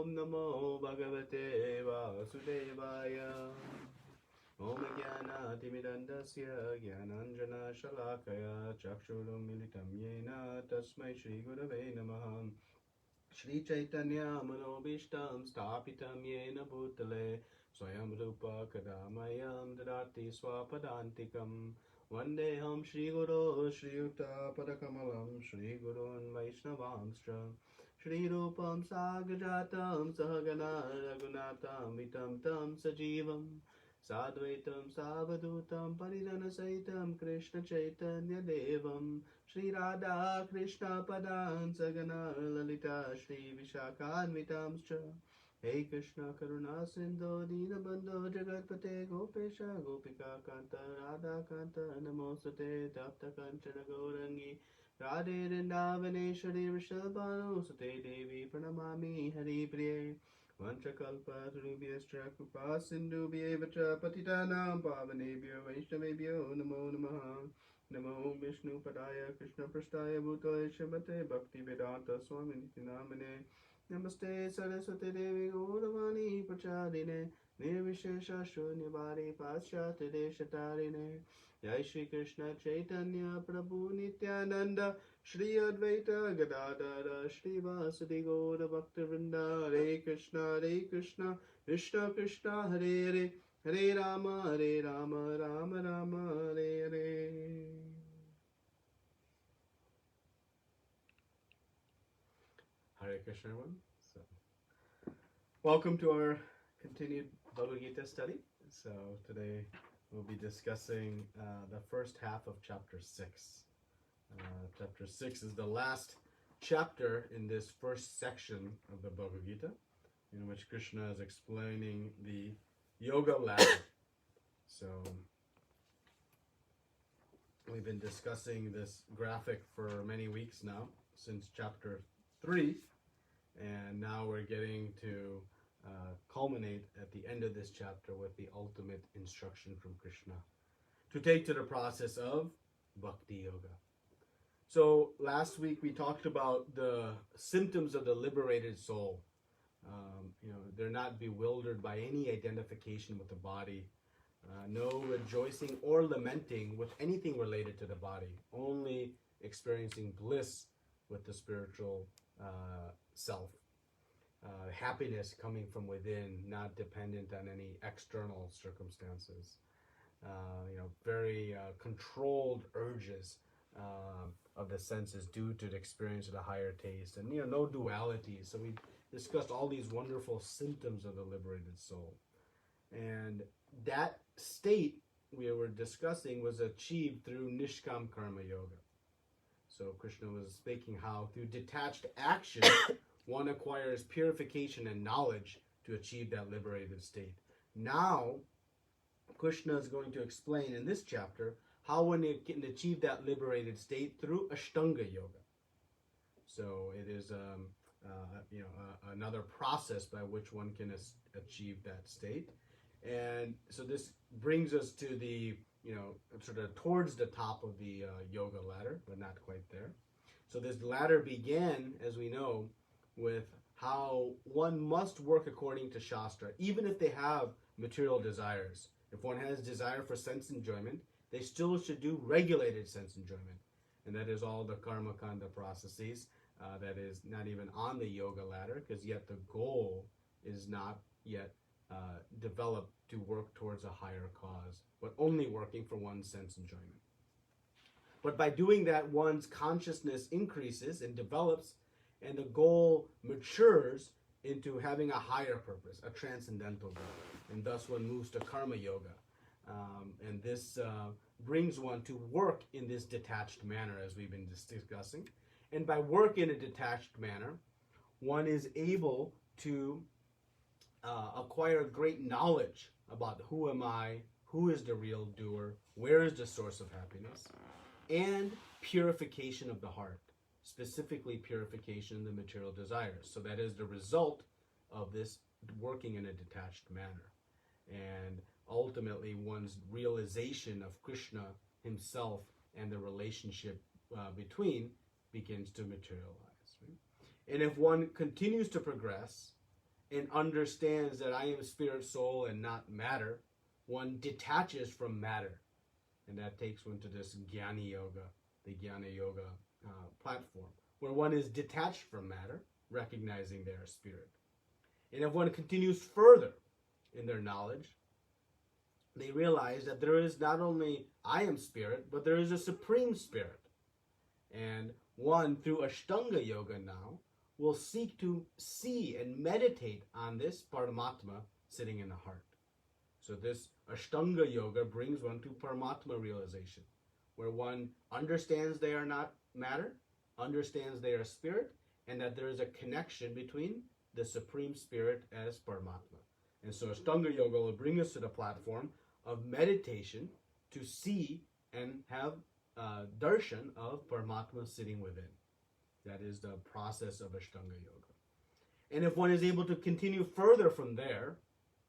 Om Namo Bhagavate Vasudevaya. Om Jnana Timidandasya Jnananjana Shalakaya Chakshurum Militam Yena Tasmai Shri Gurave Namaha. Shri Chaitanya Manobishtam Stapitam Yena Bhutale Swayam Rupa Kadamayam Dadati Swapadantikam Vandeham Shri Guru Shri Yuta Padakamalam Shri Gurun Vaishnavamstra Shri Rupam Sagajatam Sahagana Raghunatam Vitam Tam Sajivam Sadvaitam Savadutam Paridana Saitam Krishna Chaitanya Devam Shri Radha Krishna Padan Sagana Lalita Shri Vishakhanvitamscha Hey Krishna Karuna Sindhu Dinabandhu Jagatpate Gopesha Gopika Kanta Radha Kanta Namosate Tapta Kanchana Gaurangi Radhe Vrindavaneshwari Vrishabhanu Sute Devi Pranamami Hari Priye Vanchakalpa Tarubhyascha Krupa Sindhubhyevacha Patitanam Pavanebhyo Vaishnavebhyo Namo Namaha Namo Vishnu Padaya Krishna Prasthaya Bhutale Srimate Bhakti Vedanta Swami Nitinamane Namaste Saraswati Devi Gauravani Pracharine Nirvishesha Shunyavadi Paschati Deshatarine Jai Shri Krishna Chaitanya Prabhu Nityananda Shri Advaita Gadadara Shri Vasudi Gaura Bhaktivinoda Hare Krishna Krishna Krishna Hare Hare Hare Rama Rama Rama Hare Hare. Hare Krishna everyone. So, welcome to our continued Bhagavad Gita study. So today we'll be discussing the first half of chapter 6. Chapter 6 is the last chapter in this first section of the Bhagavad Gita, in which Krishna is explaining the yoga ladder. So we've been discussing this graphic for many weeks now, since chapter 3, and now we're getting to culminate at the end of this chapter with the ultimate instruction from Krishna to take to the process of Bhakti Yoga. So last week we talked about the symptoms of the liberated soul. They're not bewildered by any identification with the body, no rejoicing or lamenting with anything related to the body, only experiencing bliss with the spiritual self. Happiness coming from within, not dependent on any external circumstances. Very controlled urges of the senses due to the experience of the higher taste, and no duality. So we discussed all these wonderful symptoms of the liberated soul, and that state we were discussing was achieved through Nishkam Karma Yoga. So Krishna was speaking how through detached action one acquires purification and knowledge to achieve that liberated state. Now Krishna is going to explain in this chapter how one can achieve that liberated state through Ashtanga Yoga. So it is another process by which one can achieve that state. And so this brings us to the, sort of towards the top of the yoga ladder, but not quite there. So this ladder began, as we know, with how one must work according to Shastra, even if they have material desires. If one has desire for sense enjoyment, they still should do regulated sense enjoyment. And that is all the karma kanda processes that is not even on the yoga ladder, because yet the goal is not yet developed to work towards a higher cause, but only working for one's sense enjoyment. But by doing that, one's consciousness increases and develops, and the goal matures into having a higher purpose, a transcendental goal. And thus one moves to karma yoga. And this brings one to work in this detached manner, as we've been discussing. And by work in a detached manner, one is able to acquire great knowledge about who am I, who is the real doer, where is the source of happiness, and purification of the heart, specifically purification of the material desires. So that is the result of this working in a detached manner. And ultimately one's realization of Krishna himself and the relationship between begins to materialize. Right? And if one continues to progress and understands that I am spirit, soul, and not matter, one detaches from matter. And that takes one to this Jnana Yoga, the Jnana Yoga platform, where one is detached from matter, recognizing they are spirit. And if one continues further in their knowledge, they realize that there is not only I am spirit, but there is a supreme spirit. And one, through Ashtanga Yoga now, will seek to see and meditate on this Paramatma sitting in the heart. So this Ashtanga Yoga brings one to Paramatma realization, where one understands they are not matter, understands they are spirit, and that there is a connection between the Supreme Spirit as Paramatma. And so Ashtanga Yoga will bring us to the platform of meditation to see and have darshan of Paramatma sitting within. That is the process of Ashtanga Yoga. And if one is able to continue further from there,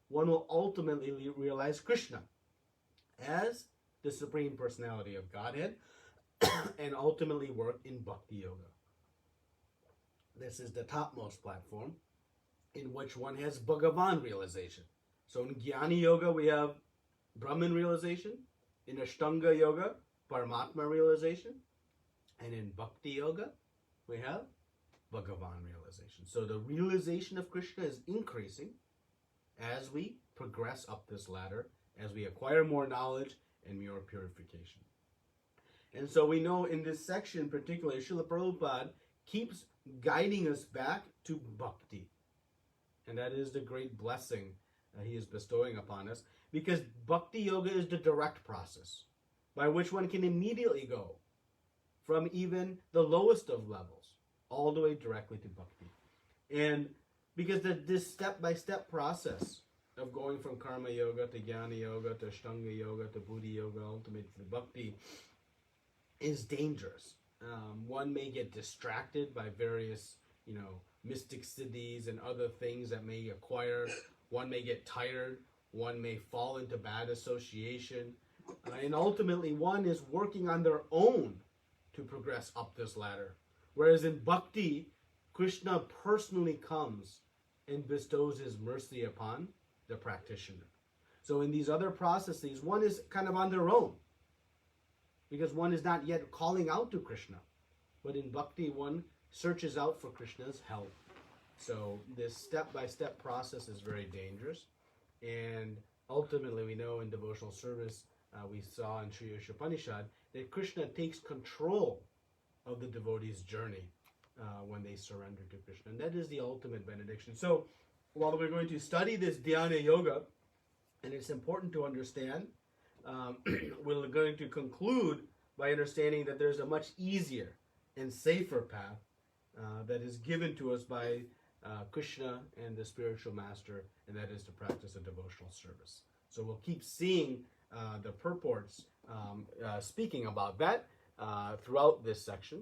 one will ultimately realize Krishna as the Supreme Personality of Godhead and ultimately work in Bhakti Yoga. This is the topmost platform in which one has Bhagavan realization. So in Jnana Yoga we have Brahman realization, in Ashtanga Yoga, Paramatma realization, and in Bhakti Yoga we have Bhagavan realization. So the realization of Krishna is increasing as we progress up this ladder, as we acquire more knowledge and more purification. And so we know in this section particularly, Srila Prabhupada keeps guiding us back to bhakti. And that is the great blessing he is bestowing upon us, because bhakti yoga is the direct process by which one can immediately go from even the lowest of levels all the way directly to bhakti. And because this step-by-step process of going from karma yoga to jnana yoga to ashtanga yoga to buddhi yoga, ultimately to bhakti, is dangerous. One may get distracted by various, mystic siddhis and other things that may acquire. One may get tired. One may fall into bad association. And ultimately, one is working on their own to progress up this ladder. Whereas in bhakti, Krishna personally comes and bestows his mercy upon the practitioner. So in these other processes, one is kind of on their own, because one is not yet calling out to Krishna. But in bhakti, one searches out for Krishna's help. So this step-by-step process is very dangerous. And ultimately, we know in devotional service, we saw in Sri Upanishad that Krishna takes control of the devotee's journey when they surrender to Krishna. And that is the ultimate benediction. So while we're going to study this dhyana yoga, and it's important to understand, we're going to conclude by understanding that there's a much easier and safer path that is given to us by Krishna and the spiritual master, and that is to practice a devotional service. So we'll keep seeing the purports speaking about that throughout this section,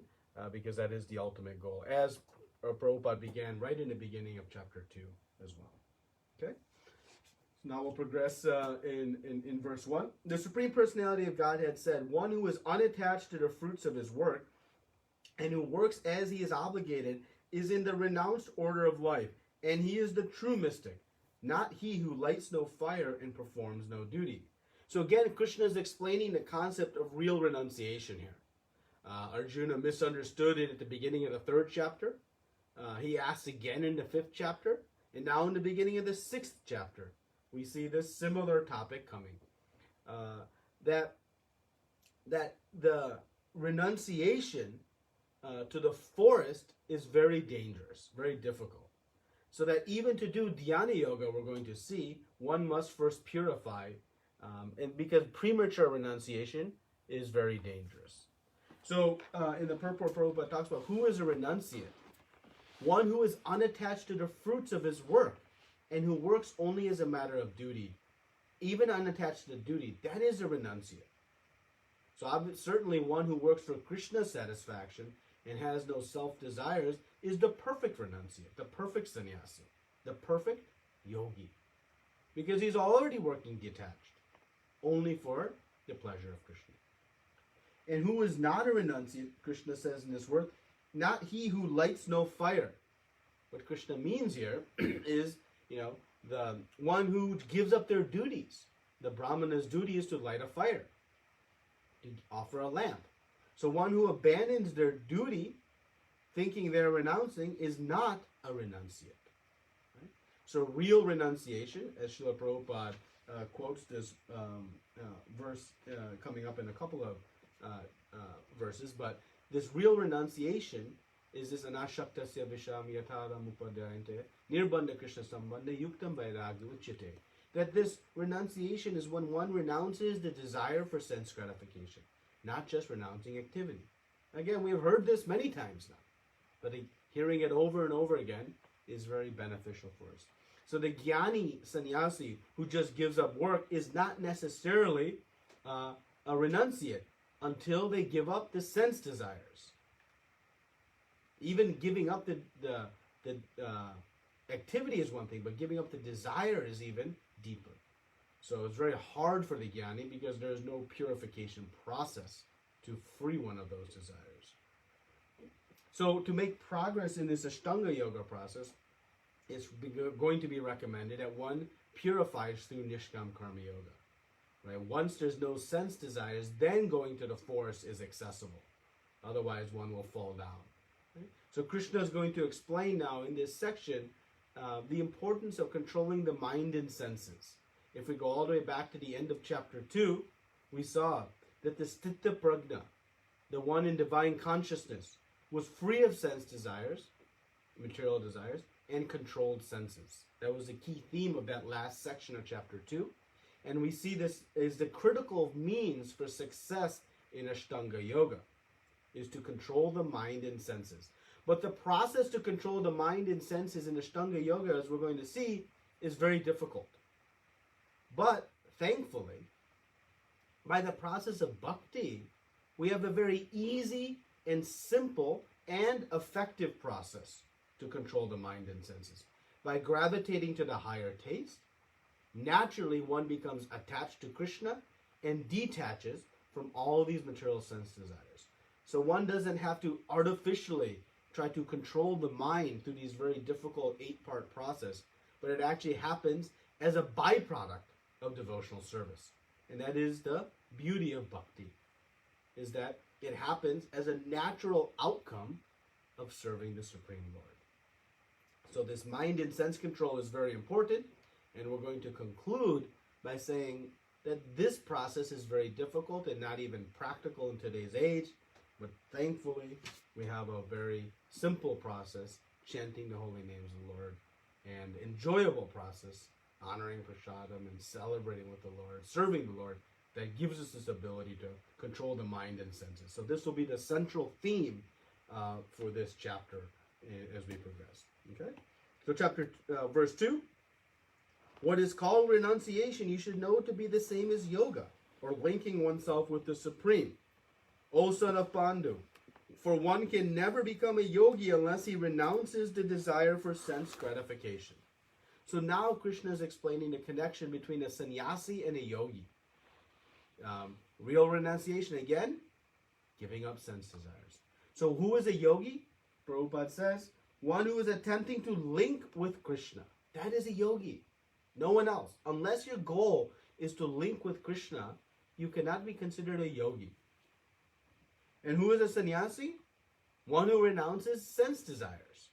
because that is the ultimate goal, as Prabhupada began right in the beginning of chapter 2 as well. Okay? So now we'll progress in verse 1. The Supreme Personality of Godhead said, "One who is unattached to the fruits of his work and who works as he is obligated is in the renounced order of life, and he is the true mystic, not he who lights no fire and performs no duty." So again, Krishna is explaining the concept of real renunciation here. Arjuna misunderstood it at the beginning of the 3rd chapter. He asks again in the 5th chapter, and now in the beginning of the 6th chapter, we see this similar topic coming. That the renunciation to the forest is very dangerous, very difficult. So that even to do dhyana yoga, we're going to see, one must first purify, and because premature renunciation is very dangerous. So in the purport, Prabhupada talks about who is a renunciate. One who is unattached to the fruits of his work and who works only as a matter of duty, even unattached to the duty, that is a renunciate. So certainly one who works for Krishna's satisfaction and has no self-desires is the perfect renunciate, the perfect sannyasi, the perfect yogi. Because he's already working detached, only for the pleasure of Krishna. And who is not a renunciate, Krishna says in this word, not he who lights no fire. What Krishna means here is the one who gives up their duties. The Brahmana's duty is to light a fire, to offer a lamp. So one who abandons their duty, thinking they're renouncing, is not a renunciate. Right? So real renunciation, as Srila Prabhupada quotes this verse coming up in a couple of verses, but this real renunciation is this anashaktasya visham yatharam upadayante nirbandha krishna sambandha yuktam vairagya uchyate. That this renunciation is when one renounces the desire for sense gratification, not just renouncing activity. Again, we've heard this many times now, but hearing it over and over again is very beneficial for us. So the jnani sannyasi who just gives up work is not necessarily a renunciate until they give up the sense desires. Even giving up the activity is one thing, but giving up the desire is even deeper. So it's very hard for the jnani because there is no purification process to free one of those desires. So to make progress in this Ashtanga Yoga process, it's going to be recommended that one purifies through Nishkam Karma Yoga. Right? Once there's no sense desires, then going to the forest is accessible. Otherwise, one will fall down. Right? So Krishna is going to explain now in this section the importance of controlling the mind and senses. If we go all the way back to the end of chapter 2, we saw that the Sthitta Prajna, the one in divine consciousness, was free of sense desires, material desires, and controlled senses. That was the key theme of that last section of chapter 2. And we see this as the critical means for success in Ashtanga Yoga, is to control the mind and senses. But the process to control the mind and senses in Ashtanga Yoga, as we're going to see, is very difficult. But thankfully, by the process of bhakti, we have a very easy and simple and effective process to control the mind and senses. By gravitating to the higher taste, naturally one becomes attached to Krishna and detaches from all these material sense desires. So one doesn't have to artificially try to control the mind through these very difficult 8-part process, but it actually happens as a byproduct of devotional service. And that is the beauty of bhakti, is that it happens as a natural outcome of serving the Supreme Lord. So this mind and sense control is very important, and we're going to conclude by saying that this process is very difficult and not even practical in today's age, but thankfully we have a very simple process, chanting the holy names of the Lord, and enjoyable process, honoring prasadam and celebrating with the Lord, serving the Lord, that gives us this ability to control the mind and senses. So this will be the central theme for this chapter as we progress. Okay? So verse 2, what is called renunciation you should know to be the same as yoga, or linking oneself with the Supreme. O son of Pandu, for one can never become a yogi unless he renounces the desire for sense gratification. So now Krishna is explaining the connection between a sannyasi and a yogi. Real renunciation, again, giving up sense desires. So who is a yogi? Prabhupada says, one who is attempting to link with Krishna. That is a yogi. No one else. Unless your goal is to link with Krishna, you cannot be considered a yogi. And who is a sannyasi? One who renounces sense desires.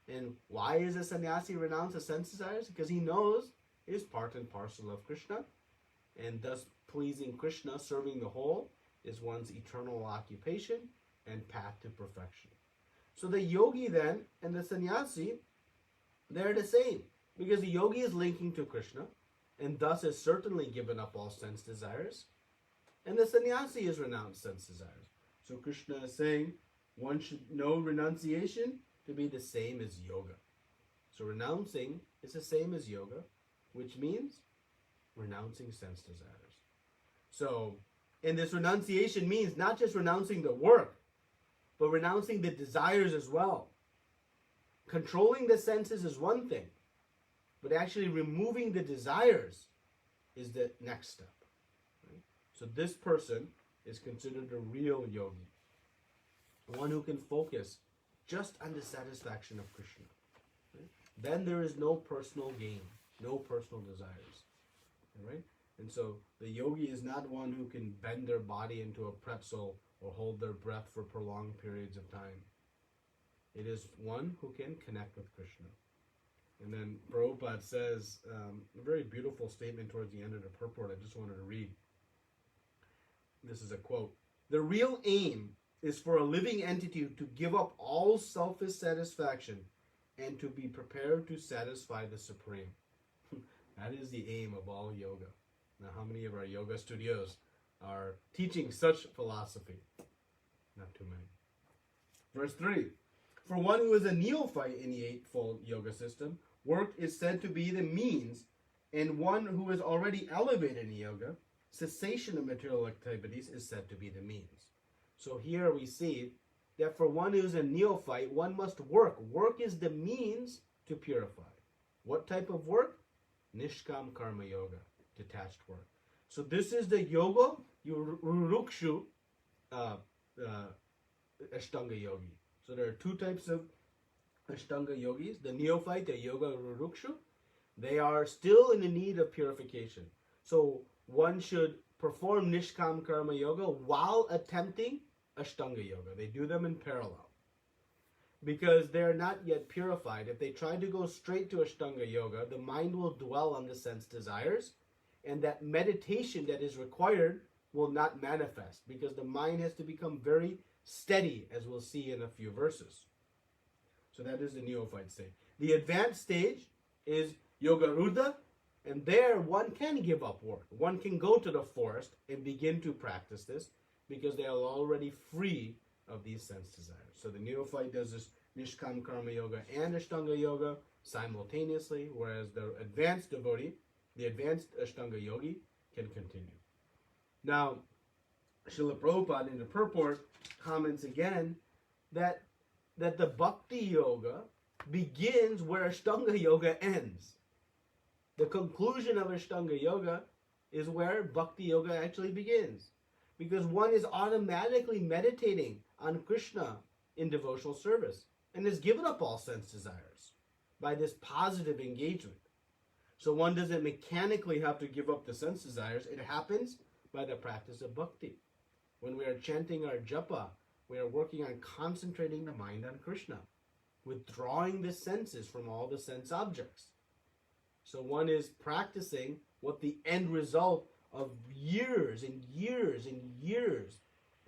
And why is a sannyasi renounce the sense desires? Because he knows it is part and parcel of Krishna, and thus pleasing Krishna, serving the whole, is one's eternal occupation and path to perfection. So the yogi then and the sannyasi, they're the same, because the yogi is linking to Krishna and thus has certainly given up all sense desires, and the sannyasi has renounced sense desires. So Krishna is saying one should know renunciation to be the same as yoga. So renouncing is the same as yoga, which means renouncing sense desires. So, and this renunciation means not just renouncing the work, but renouncing the desires as well. Controlling the senses is one thing, but actually removing the desires is the next step. Right? So this person is considered a real yogi, one who can focus just on the satisfaction of Krishna. Right? then there is no personal gain, no personal desires. All right? And so the yogi is not one who can bend their body into a pretzel or hold their breath for prolonged periods of time. It is one who can connect with Krishna. And then Prabhupada says a very beautiful statement towards the end of the purport I just wanted to read. This is a quote. The real aim is for a living entity to give up all selfish satisfaction and to be prepared to satisfy the Supreme. That is the aim of all yoga. Now, how many of our yoga studios are teaching such philosophy? Not too many. Verse 3. For one who is a neophyte in the Eightfold Yoga system, work is said to be the means, and one who is already elevated in yoga, cessation of material activities is said to be the means. So here we see that for one who is a neophyte, one must work. Work is the means to purify. What type of work? Nishkam Karma Yoga, detached work. So this is the yoga, Rurukshu Ashtanga Yogi. So there are two types of Ashtanga Yogis. The neophyte, the Yoga Rurukshu, they are still in the need of purification. So one should perform Nishkam Karma Yoga while attempting Ashtanga Yoga. They do them in parallel. Because they're not yet purified. If they try to go straight to Ashtanga Yoga, the mind will dwell on the sense desires, and that meditation that is required will not manifest, because the mind has to become very steady, as we'll see in a few verses. So that is the neophyte stage. The advanced stage is Yoga Rudra, and there one can give up work. One can go to the forest and begin to practice this, because they are already free of these sense desires. So the neophyte does this Nishkam Karma Yoga and Ashtanga Yoga simultaneously, whereas the advanced devotee, the advanced Ashtanga Yogi, can continue. Now, Srila Prabhupada in the purport comments again that the Bhakti Yoga begins where Ashtanga Yoga ends. The conclusion of Ashtanga Yoga is where Bhakti Yoga actually begins. Because one is automatically meditating on Krishna in devotional service and has given up all sense desires by this positive engagement. So one doesn't mechanically have to give up the sense desires. It happens by the practice of bhakti. When we are chanting our japa, we are working on concentrating the mind on Krishna, withdrawing the senses from all the sense objects. So one is practicing what the end result of years and years and years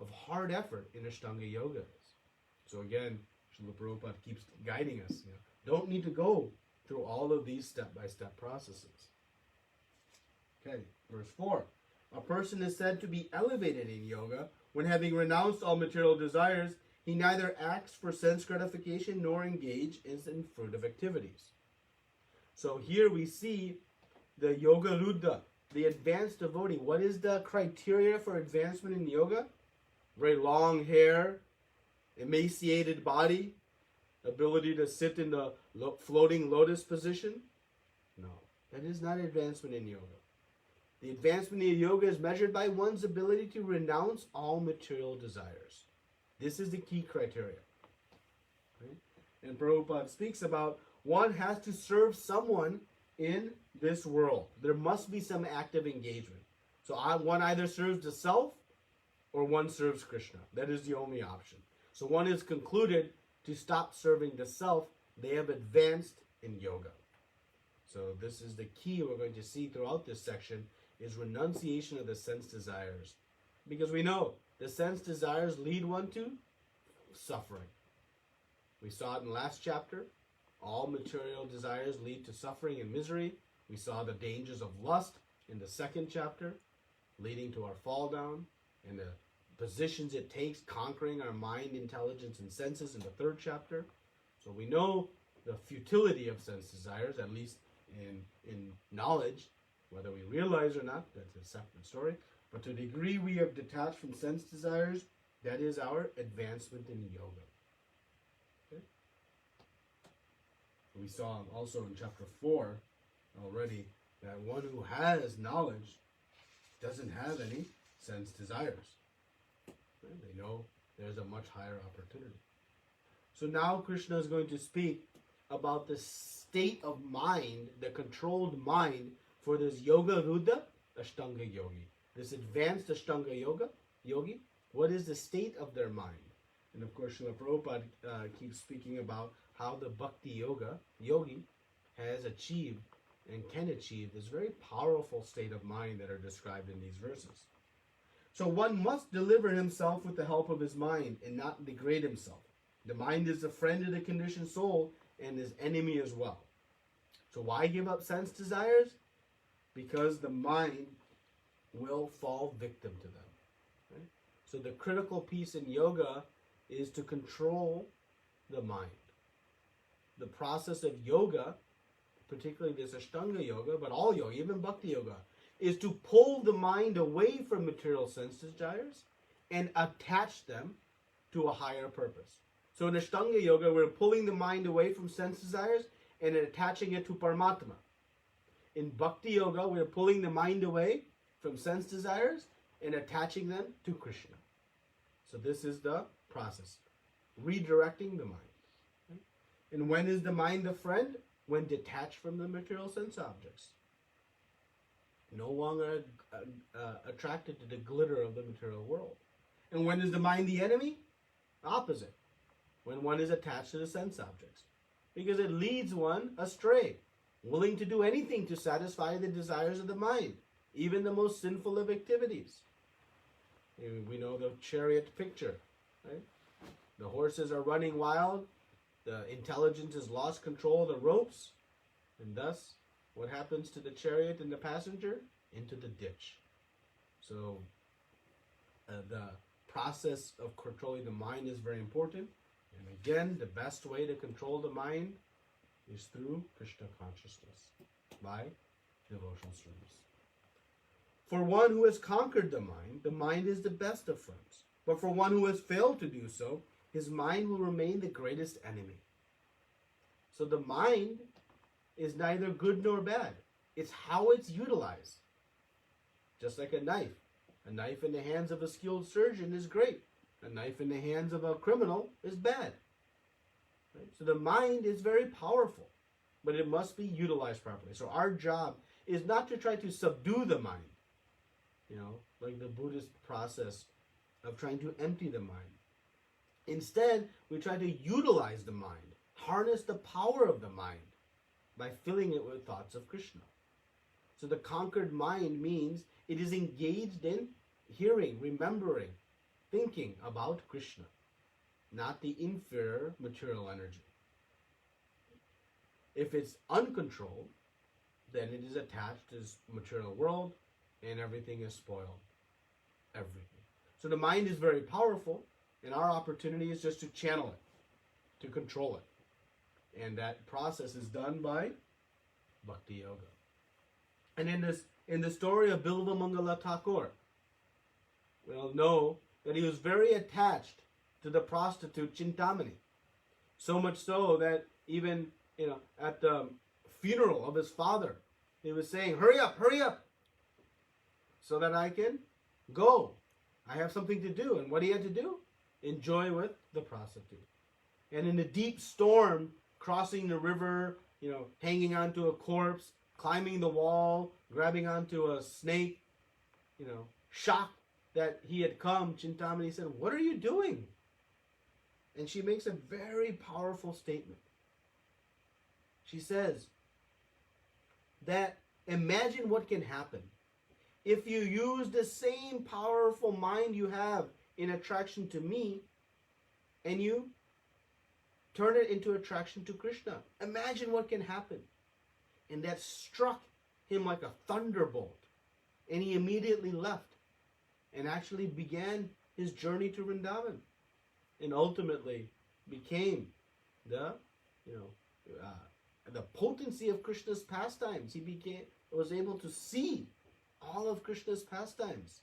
of hard effort in Ashtanga Yoga is. So again, Srila Prabhupada keeps guiding us. Don't need to go through all of these step-by-step processes. Okay, verse 4. A person is said to be elevated in yoga when, having renounced all material desires, he neither acts for sense gratification nor engages in fruitive activities. So here we see the Yoga Rudra, the advanced devotee. What is the criteria for advancement in yoga? Very long hair, emaciated body, ability to sit in the floating lotus position? No, that is not advancement in yoga. The advancement in yoga is measured by one's ability to renounce all material desires. This is the key criteria. Right? And Prabhupada speaks about one has to serve someone in this world. There must be some active engagement. So one either serves the self or one serves Krishna. That is the only option. So one is concluded to stop serving the self. They have advanced in yoga. So this is the key we're going to see throughout this section, is renunciation of the sense desires. Because we know the sense desires lead one to suffering. We saw it in the last chapter. All material desires lead to suffering and misery. We saw the dangers of lust in the second chapter, leading to our fall down, and the positions it takes conquering our mind, intelligence, and senses in the third chapter. So we know the futility of sense desires, at least in knowledge. Whether we realize or not, that's a separate story. But to the degree we have detached from sense desires, that is our advancement in yoga. Okay? We saw also in chapter 4 already that one who has knowledge doesn't have any sense desires. Okay? They know there's a much higher opportunity. So now Krishna is going to speak about the state of mind, the controlled mind for this Yoga Rudha Ashtanga Yogi. This advanced Ashtanga Yogi, what is the state of their mind? And of course, Srila Prabhupada keeps speaking about how the Bhakti Yogi has achieved and can achieve this very powerful state of mind that are described in these verses. So one must deliver himself with the help of his mind and not degrade himself. The mind is the friend of the conditioned soul and his enemy as well. So why give up sense desires? Because the mind will fall victim to them. Right? So the critical piece in yoga is to control the mind. The process of yoga, particularly this Ashtanga yoga, but all yoga, even Bhakti yoga, is to pull the mind away from material sense desires and attach them to a higher purpose. So in Ashtanga yoga, we're pulling the mind away from sense desires and attaching it to Paramatma. In Bhakti yoga, we're pulling the mind away from sense desires and attaching them to Krishna. So this is the process, redirecting the mind. Okay? And when is the mind the friend? When detached from the material sense objects. No longer attracted to the glitter of the material world. And when is the mind the enemy? Opposite. When one is attached to the sense objects. Because it leads one astray, willing to do anything to satisfy the desires of the mind, even the most sinful of activities. We know the chariot picture, right? The horses are running wild, the intelligence has lost control of the ropes, and thus, what happens to the chariot and the passenger? Into the ditch. So, the process of controlling the mind is very important. And again, the best way to control the mind is through Krishna consciousness, by devotional service. For one who has conquered the mind is the best of friends. But for one who has failed to do so, his mind will remain the greatest enemy. So the mind is neither good nor bad. It's how it's utilized. Just like a knife. A knife in the hands of a skilled surgeon is great. A knife in the hands of a criminal is bad. Right? So the mind is very powerful, but it must be utilized properly. So our job is not to try to subdue the mind, like the Buddhist process of trying to empty the mind. Instead, we try to utilize the mind, harness the power of the mind by filling it with thoughts of Krishna. So the conquered mind means it is engaged in hearing, remembering, thinking about Krishna, not the inferior material energy. If it's uncontrolled, then it is attached to this material world and everything is spoiled. Everything. So the mind is very powerful, and our opportunity is just to channel it, to control it. And that process is done by Bhakti Yoga. And in the story of Bilva Mangala Thakur, we'll know that he was very attached to the prostitute Chintamani. So much so that even at the funeral of his father, he was saying, hurry up, so that I can go. I have something to do. And what he had to do? Enjoy with the prostitute. And in a deep storm, crossing the river, hanging onto a corpse, climbing the wall, grabbing onto a snake, shocked that he had come, Chintamani said, what are you doing? And she makes a very powerful statement. She says that imagine what can happen if you use the same powerful mind you have in attraction to me and you turn it into attraction to Krishna. Imagine what can happen. And that struck him like a thunderbolt. And he immediately left and actually began his journey to Vrindavan. And ultimately became the potency of Krishna's pastimes. He was able to see all of Krishna's pastimes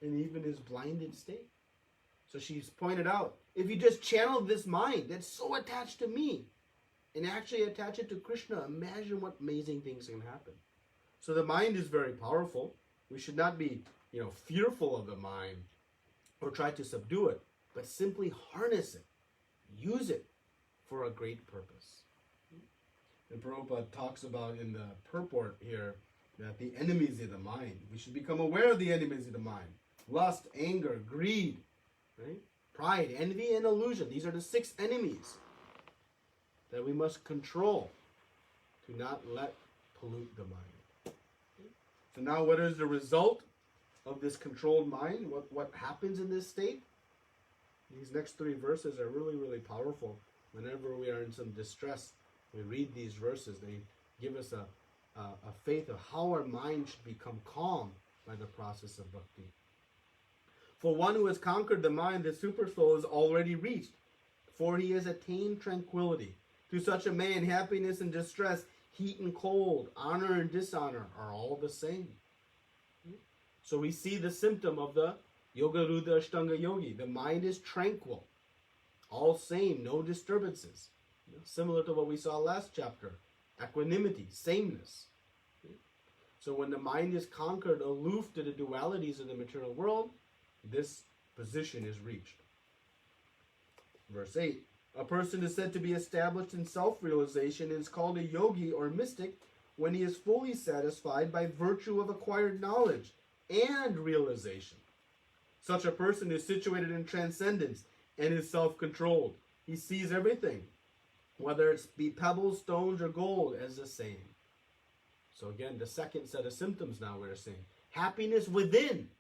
in even his blinded state. So she's pointed out, if you just channel this mind that's so attached to me and actually attach it to Krishna, imagine what amazing things can happen. So the mind is very powerful. We should not be, fearful of the mind or try to subdue it, but simply harness it, use it for a great purpose. And Prabhupada talks about in the purport here that the enemies of the mind, we should become aware of the enemies of the mind. Lust, anger, greed, right? Pride, envy, and illusion. These are the 6 enemies that we must control to not let pollute the mind. So now what is the result of this controlled mind? What happens in this state? These next 3 verses are really, really powerful. Whenever we are in some distress, we read these verses. They give us a faith of how our mind should become calm by the process of bhakti. For one who has conquered the mind, the super soul is already reached, for he has attained tranquility. To such a man, happiness and distress, heat and cold, honor and dishonor are all the same. So we see the symptom of the Yoga Rudra Ashtanga Yogi. The mind is tranquil, all same, no disturbances. Similar to what we saw last chapter, equanimity, sameness. So when the mind is conquered, aloof to the dualities of the material world, this position is reached. Verse 8, a person is said to be established in self-realization and is called a yogi or mystic when he is fully satisfied by virtue of acquired knowledge and realization. Such a person is situated in transcendence and is self-controlled. He sees everything, whether it be pebbles, stones, or gold, as the same. So again, the second set of symptoms now we're seeing. Happiness within.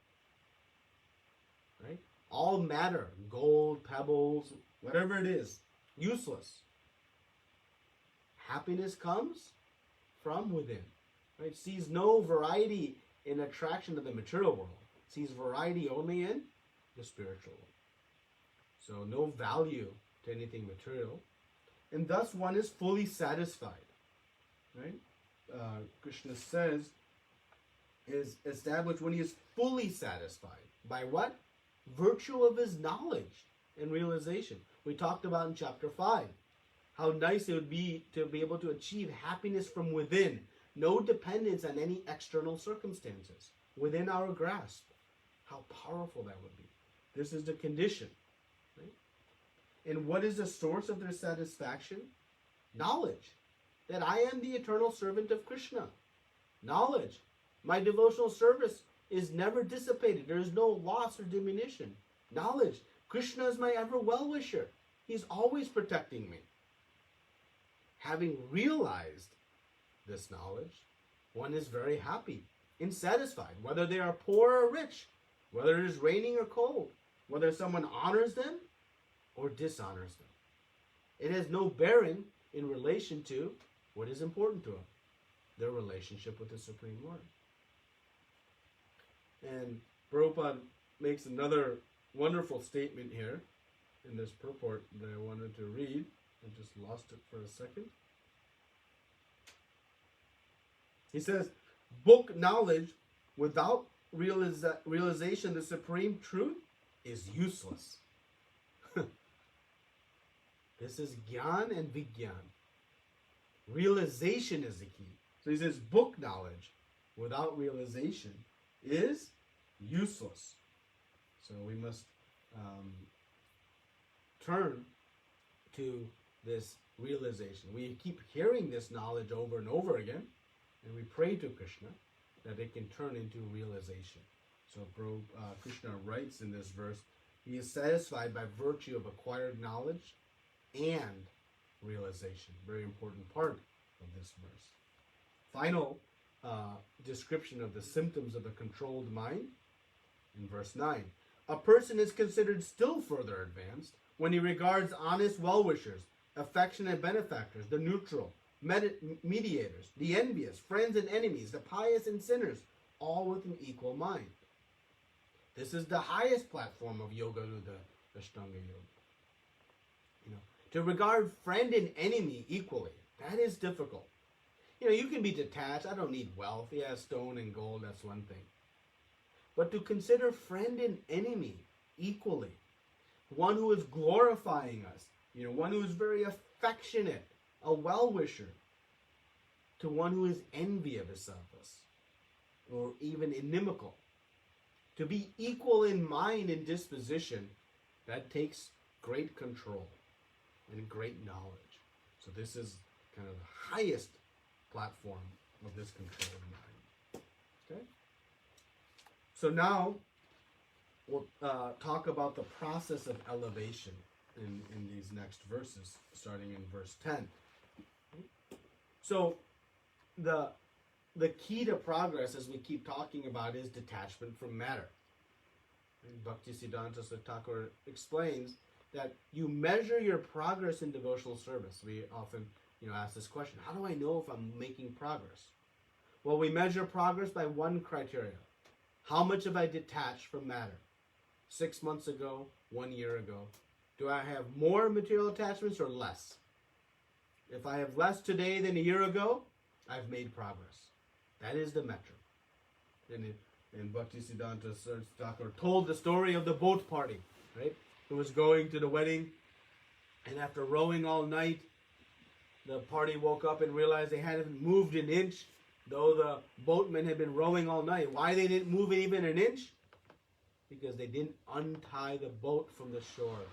Right? All matter, gold, pebbles, whatever it is, useless. Happiness comes from within. Right? Sees no variety in attraction to the material world. Sees variety only in the spiritual world. So no value to anything material. And thus one is fully satisfied. Right? Krishna says, is established when he is fully satisfied. By what? Virtue of his knowledge and realization. We talked about in chapter 5 how nice it would be to be able to achieve happiness from within. No dependence on any external circumstances. Within our grasp. How powerful that would be. This is the condition. Right? And what is the source of their satisfaction? Knowledge. That I am the eternal servant of Krishna. Knowledge. My devotional service is never dissipated. There is no loss or diminution. Knowledge. Krishna is my ever well-wisher. He's always protecting me. Having realized this knowledge, one is very happy and satisfied, whether they are poor or rich, whether it is raining or cold, whether someone honors them or dishonors them. It has no bearing in relation to what is important to them, their relationship with the Supreme Lord. And Prabhupada makes another wonderful statement here in this purport that I wanted to read. I just lost it for a second. He says, book knowledge without realization the supreme truth is useless. This is Gyan and Vigyan. Realization is the key. So he says book knowledge without realization is useless. So we must turn to this realization. We keep hearing this knowledge over and over again, and we pray to Krishna that it can turn into realization. So Krishna writes in this verse, he is satisfied by virtue of acquired knowledge and realization. Very important part of this verse. Final description of the symptoms of the controlled mind in verse 9. A person is considered still further advanced when he regards honest well-wishers, affectionate benefactors, the neutral, mediators, the envious, friends and enemies, the pious and sinners, all with an equal mind. This is the highest platform of Yoga Rudra Ashtanga Yoga. To regard friend and enemy equally, that is difficult. You can be detached. I don't need wealth. Yeah, stone and gold, that's one thing. But to consider friend and enemy equally, one who is glorifying us, one who is very affectionate, a well-wisher, to one who is envious of us, or even inimical. To be equal in mind and disposition, that takes great control and great knowledge. So this is kind of the highest platform of this controlled mind. Okay? So now we'll talk about the process of elevation in these next verses, starting in verse 10. So the key to progress, as we keep talking about, is detachment from matter. And Bhaktisiddhanta Thakur explains that you measure your progress in devotional service. We often ask this question, how do I know if I'm making progress? Well, we measure progress by one criteria. How much have I detached from matter? 6 months ago, 1 year ago. Do I have more material attachments or less? If I have less today than a year ago, I've made progress. That is the metric. And Bhaktisiddhanta Thakur told the story of the boat party, right? Who was going to the wedding, and after rowing all night, the party woke up and realized they hadn't moved an inch, though the boatmen had been rowing all night. Why they didn't move it even an inch? Because they didn't untie the boat from the shore.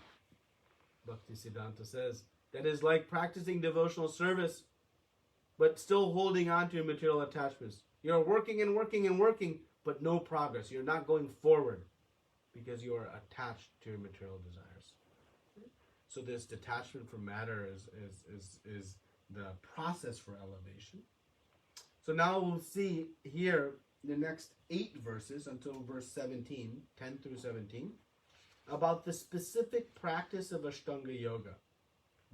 Bhaktisiddhanta says, that is like practicing devotional service, but still holding on to your material attachments. You're working and working and working, but no progress. You're not going forward because you are attached to your material desires. So this detachment from matter is the process for elevation. So now we'll see here the next 8 verses until verse 17, 10 through 17, about the specific practice of Ashtanga Yoga.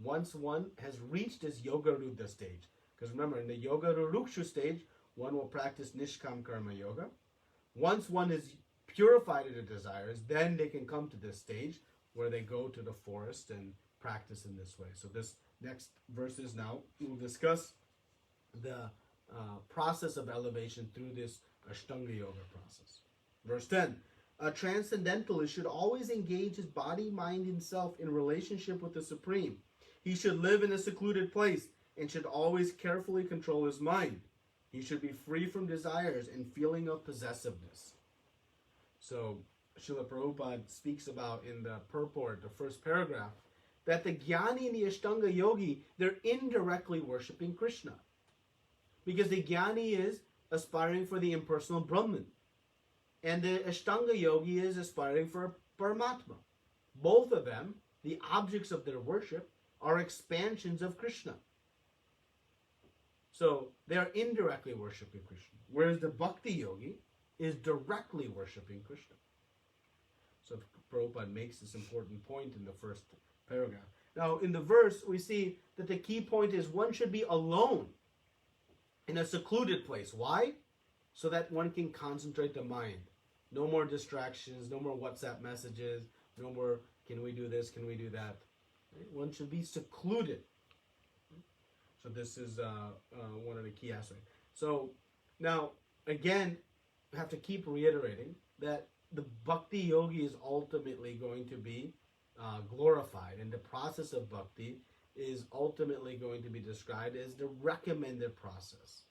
Once one has reached this Yoga Ruddha stage, because remember, in the Yoga Rurukshu stage, one will practice Nishkam Karma Yoga. Once one is purified of the desires, then they can come to this stage where they go to the forest and practice in this way. So this next verses now, we'll discuss the process of elevation through this Ashtanga Yoga process. Verse 10, a transcendentalist should always engage his body, mind, and self in relationship with the Supreme. He should live in a secluded place and should always carefully control his mind. He should be free from desires and feeling of possessiveness. So Srila Prabhupada speaks about in the purport, the first paragraph, that the Jnani and the Ashtanga Yogi, they're indirectly worshiping Krishna. Because the Jnani is aspiring for the impersonal Brahman. And the Ashtanga Yogi is aspiring for Paramatma. Both of them, the objects of their worship, are expansions of Krishna. So they are indirectly worshiping Krishna. Whereas the Bhakti Yogi is directly worshiping Krishna. So Prabhupada makes this important point in the first paragraph. Now in the verse, we see that the key point is one should be alone in a secluded place. Why? So that one can concentrate the mind. No more distractions, no more WhatsApp messages, no more, can we do this, can we do that? One should be secluded. So this is one of the key aspects. So now, again, we have to keep reiterating that the Bhakti Yogi is ultimately going to be glorified. And the process of Bhakti is ultimately going to be described as the recommended process.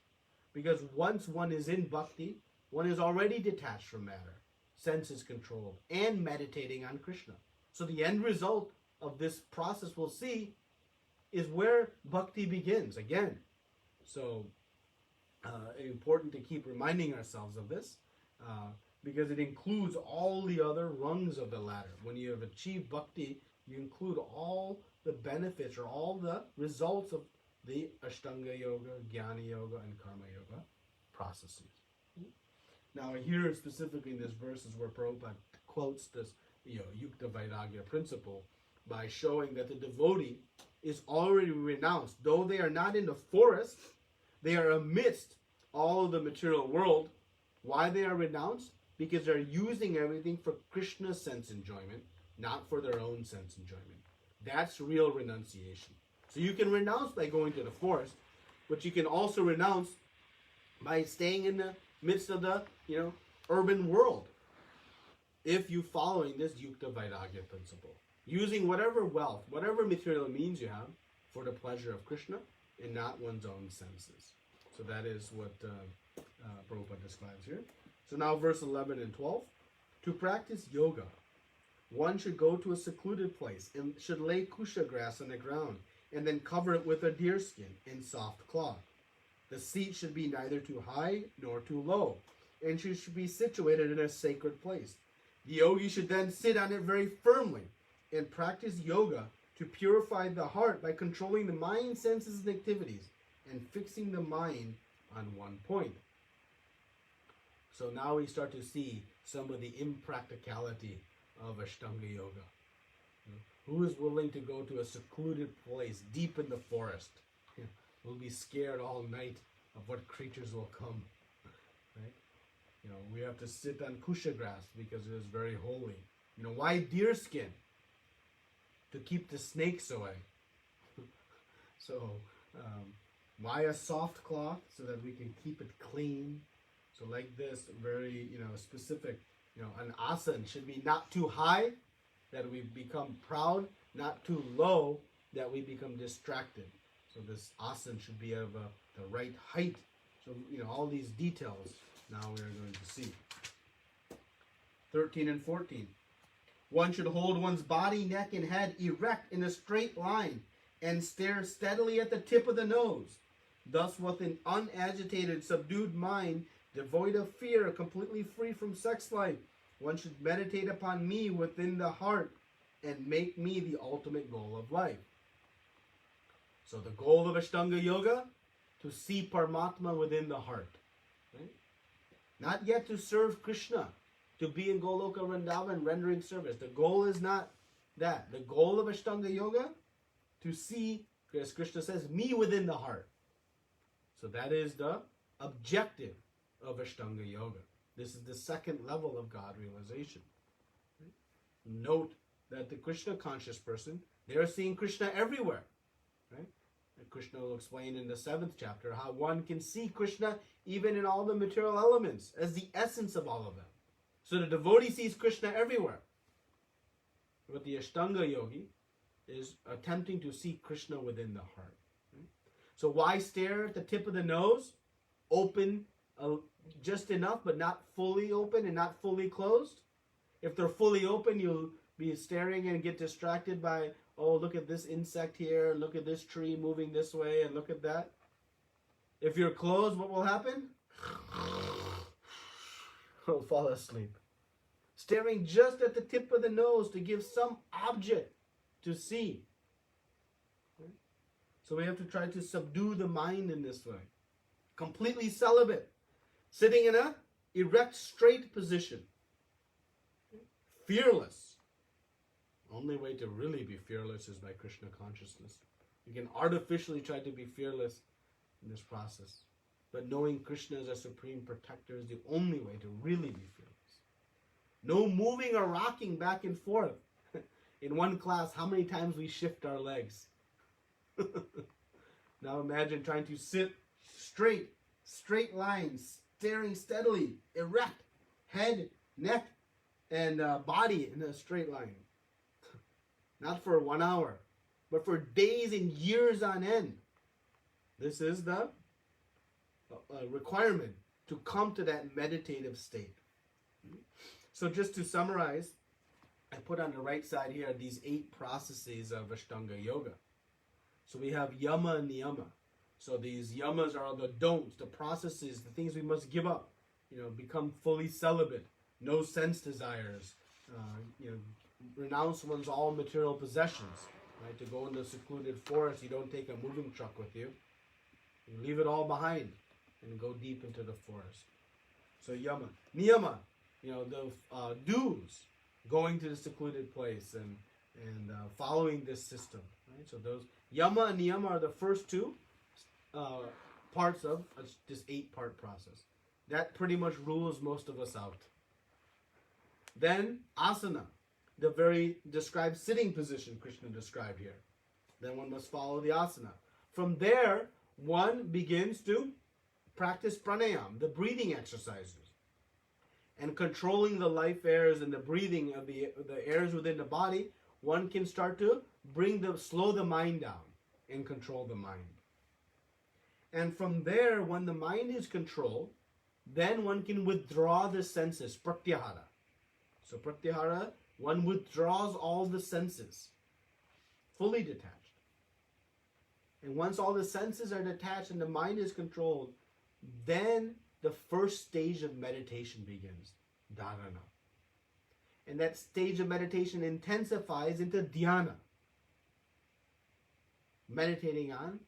Because once one is in Bhakti, one is already detached from matter, senses controlled, and meditating on Krishna. So the end result of this process we'll see is where Bhakti begins again. So important to keep reminding ourselves of this because it includes all the other rungs of the ladder. When you have achieved Bhakti, you include all the benefits or all the results of the Ashtanga Yoga, Jnana Yoga, and Karma Yoga processes. Now here specifically in this verse is where Prabhupada quotes this Yukta Vairagya principle by showing that the devotee is already renounced. Though they are not in the forest, they are amidst all of the material world. Why they are renounced? Because they're using everything for Krishna's sense enjoyment, not for their own sense enjoyment. That's real renunciation. So you can renounce by going to the forest, but you can also renounce by staying in the midst of the urban world. If you following this Yukta Vairagya principle, using whatever wealth, whatever material means you have for the pleasure of Krishna and not one's own senses. So that is what Prabhupada describes here. So now verse 11 and 12. To practice yoga, one should go to a secluded place and should lay kusha grass on the ground and then cover it with a deer skin in soft cloth. The seat should be neither too high nor too low, and should be situated in a sacred place. The yogi should then sit on it very firmly and practice yoga to purify the heart by controlling the mind, senses, and activities and fixing the mind on one point. So now we start to see some of the impracticality of Ashtanga Yoga. Who is willing to go to a secluded place deep in the forest? Will be scared all night of what creatures will come. Right? We have to sit on kusha grass because it is very holy. Why deer skin? To keep the snakes away. So, why a soft cloth? So that we can keep it clean. So like this, very, specific, an asana should be not too high that we become proud, not too low that we become distracted. So this asana should be of the right height. So, all these details now we are going to see. 13 and 14. One should hold one's body, neck, and head erect in a straight line and stare steadily at the tip of the nose. Thus, with an unagitated, subdued mind, devoid of fear, completely free from sex life, one should meditate upon me within the heart and make me the ultimate goal of life. So the goal of Ashtanga Yoga, to see Paramatma within the heart. Right? Not yet to serve Krishna, to be in Goloka Vrindavan rendering service. The goal is not that. The goal of Ashtanga Yoga, to see, as Krishna says, me within the heart. So that is the objective of Ashtanga Yoga. This is the second level of God realization. Right? Note that the Krishna conscious person, they are seeing Krishna everywhere. Right? And Krishna will explain in the 7th chapter how one can see Krishna even in all the material elements as the essence of all of them. So the devotee sees Krishna everywhere. But the Ashtanga yogi is attempting to see Krishna within the heart. Right? So why stare at the tip of the nose? Open just enough, but not fully open and not fully closed. If they're fully open, you'll be staring and get distracted by, oh, look at this insect here, look at this tree moving this way, and look at that. If you're closed, what will happen? You'll fall asleep. Staring just at the tip of the nose to give some object to see. So we have to try to subdue the mind in this way. Completely celibate. Sitting in a erect, straight position. Fearless. Only way to really be fearless is by Krishna consciousness. You can artificially try to be fearless in this process. But knowing Krishna as a supreme protector is the only way to really be fearless. No moving or rocking back and forth. In one class, how many times we shift our legs? Now imagine trying to sit straight lines, staring steadily, erect, head, neck, and body in a straight line. Not for 1 hour, but for days and years on end. This is the requirement to come to that meditative state. So just to summarize, I put on the right side here these 8 processes of Ashtanga Yoga. So we have yama and niyama. So these yamas are the don'ts, the processes, the things we must give up. Become fully celibate, no sense desires. Renounce one's all material possessions. Right? To go in the secluded forest, you don't take a moving truck with you. You leave it all behind and go deep into the forest. So yama. Niyama, the dues, going to the secluded place and following this system. Right? So those yama and niyama are the first 2 parts of this 8-part process. That pretty much rules most of us out. Then asana, the very described sitting position Krishna described here. Then one must follow the asana. From there, one begins to practice pranayam, the breathing exercises. And controlling the life airs and the breathing of the airs within the body, one can start to slow the mind down and control the mind. And from there, when the mind is controlled, then one can withdraw the senses, pratyahara. So pratyahara, one withdraws all the senses, fully detached. And once all the senses are detached and the mind is controlled, then the first stage of meditation begins, dharana. And that stage of meditation intensifies into dhyana, meditating on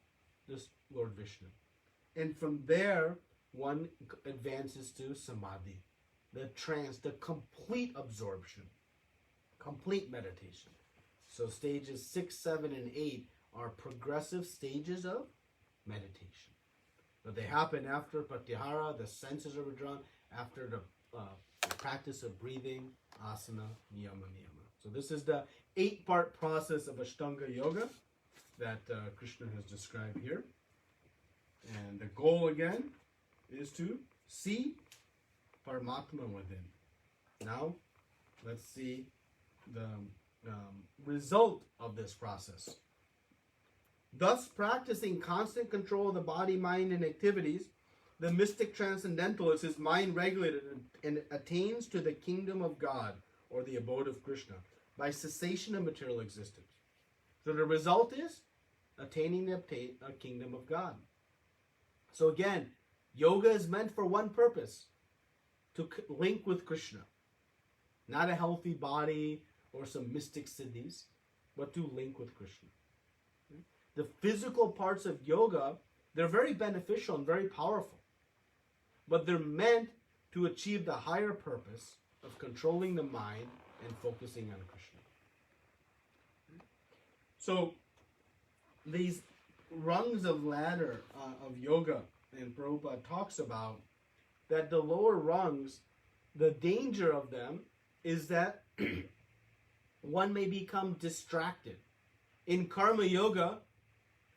this Lord Vishnu. And from there, one advances to samadhi, the trance, the complete absorption, complete meditation. So stages 6, 7, and 8 are progressive stages of meditation. But they happen after pratyahara, the senses are withdrawn, after the practice of breathing, asana, niyama. So this is the 8-part process of Ashtanga Yoga that Krishna has described here. And the goal again is to see Paramatma within. Now, let's see the result of this process. Thus, practicing constant control of the body, mind, and activities, the mystic transcendentalist is mind regulated and attains to the kingdom of God, or the abode of Krishna, by cessation of material existence. So the result is attaining the kingdom of God. So again, yoga is meant for one purpose, to link with Krishna. Not a healthy body or some mystic siddhis, but to link with Krishna. The physical parts of yoga, they're very beneficial and very powerful. But they're meant to achieve the higher purpose of controlling the mind and focusing on Krishna. So, these rungs of ladder of yoga, and Prabhupada talks about that the lower rungs, the danger of them is that one may become distracted. In karma yoga,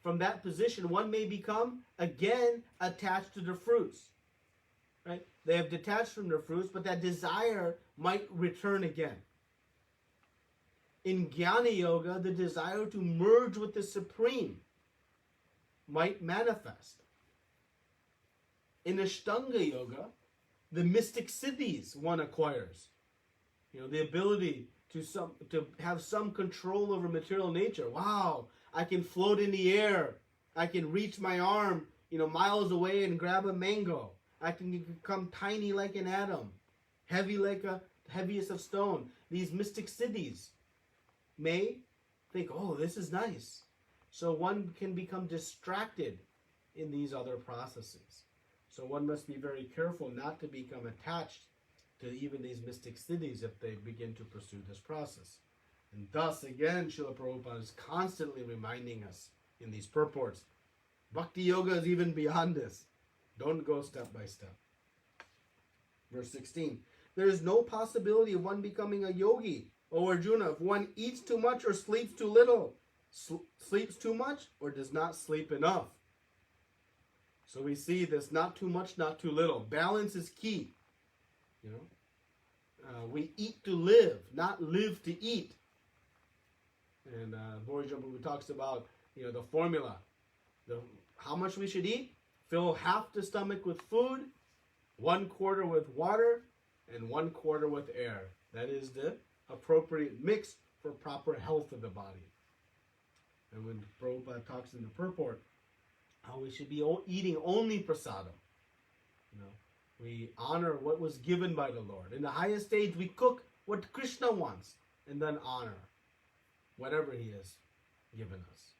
from that position, one may become again attached to the fruits. Right? They have detached from their fruits, but that desire might return again. In Jnana Yoga, the desire to merge with the Supreme might manifest. In Ashtanga Yoga, the mystic siddhis one acquires. The ability to have some control over material nature. Wow, I can float in the air. I can reach my arm, miles away and grab a mango. I can become tiny like an atom, heavy like a heaviest of stone. These mystic siddhis may think, oh, this is nice. So one can become distracted in these other processes. So one must be very careful not to become attached to even these mystic siddhis if they begin to pursue this process. And thus, again, Srila Prabhupada is constantly reminding us in these purports, Bhakti Yoga is even beyond this. Don't go step by step. Verse 16, there is no possibility of one becoming a yogi, O Arjuna, if one eats too much or sleeps too little, sleeps too much or does not sleep enough. So we see this not too much, not too little. Balance is key. We eat to live, not live to eat. And Bhojambu talks about the formula, how much we should eat. Fill half the stomach with food, 1/4 with water, and 1/4 with air. That is the appropriate mix for proper health of the body. And when Prabhupada talks in the purport, how we should be eating only prasadam. We honor what was given by the Lord. In the highest stage, we cook what Krishna wants, and then honor whatever He has given us.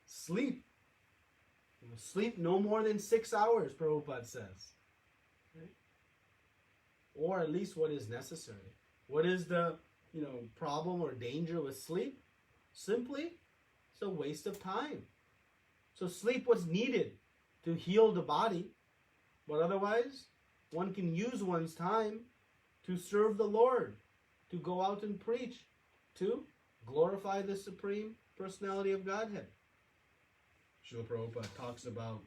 Sleep. Sleep no more than 6 hours, Prabhupada says. Right? Or at least what is necessary. What is the problem or danger with sleep? Simply, it's a waste of time. So sleep what's needed to heal the body, but otherwise, one can use one's time to serve the Lord, to go out and preach, to glorify the Supreme Personality of Godhead. Srila Prabhupada talks about,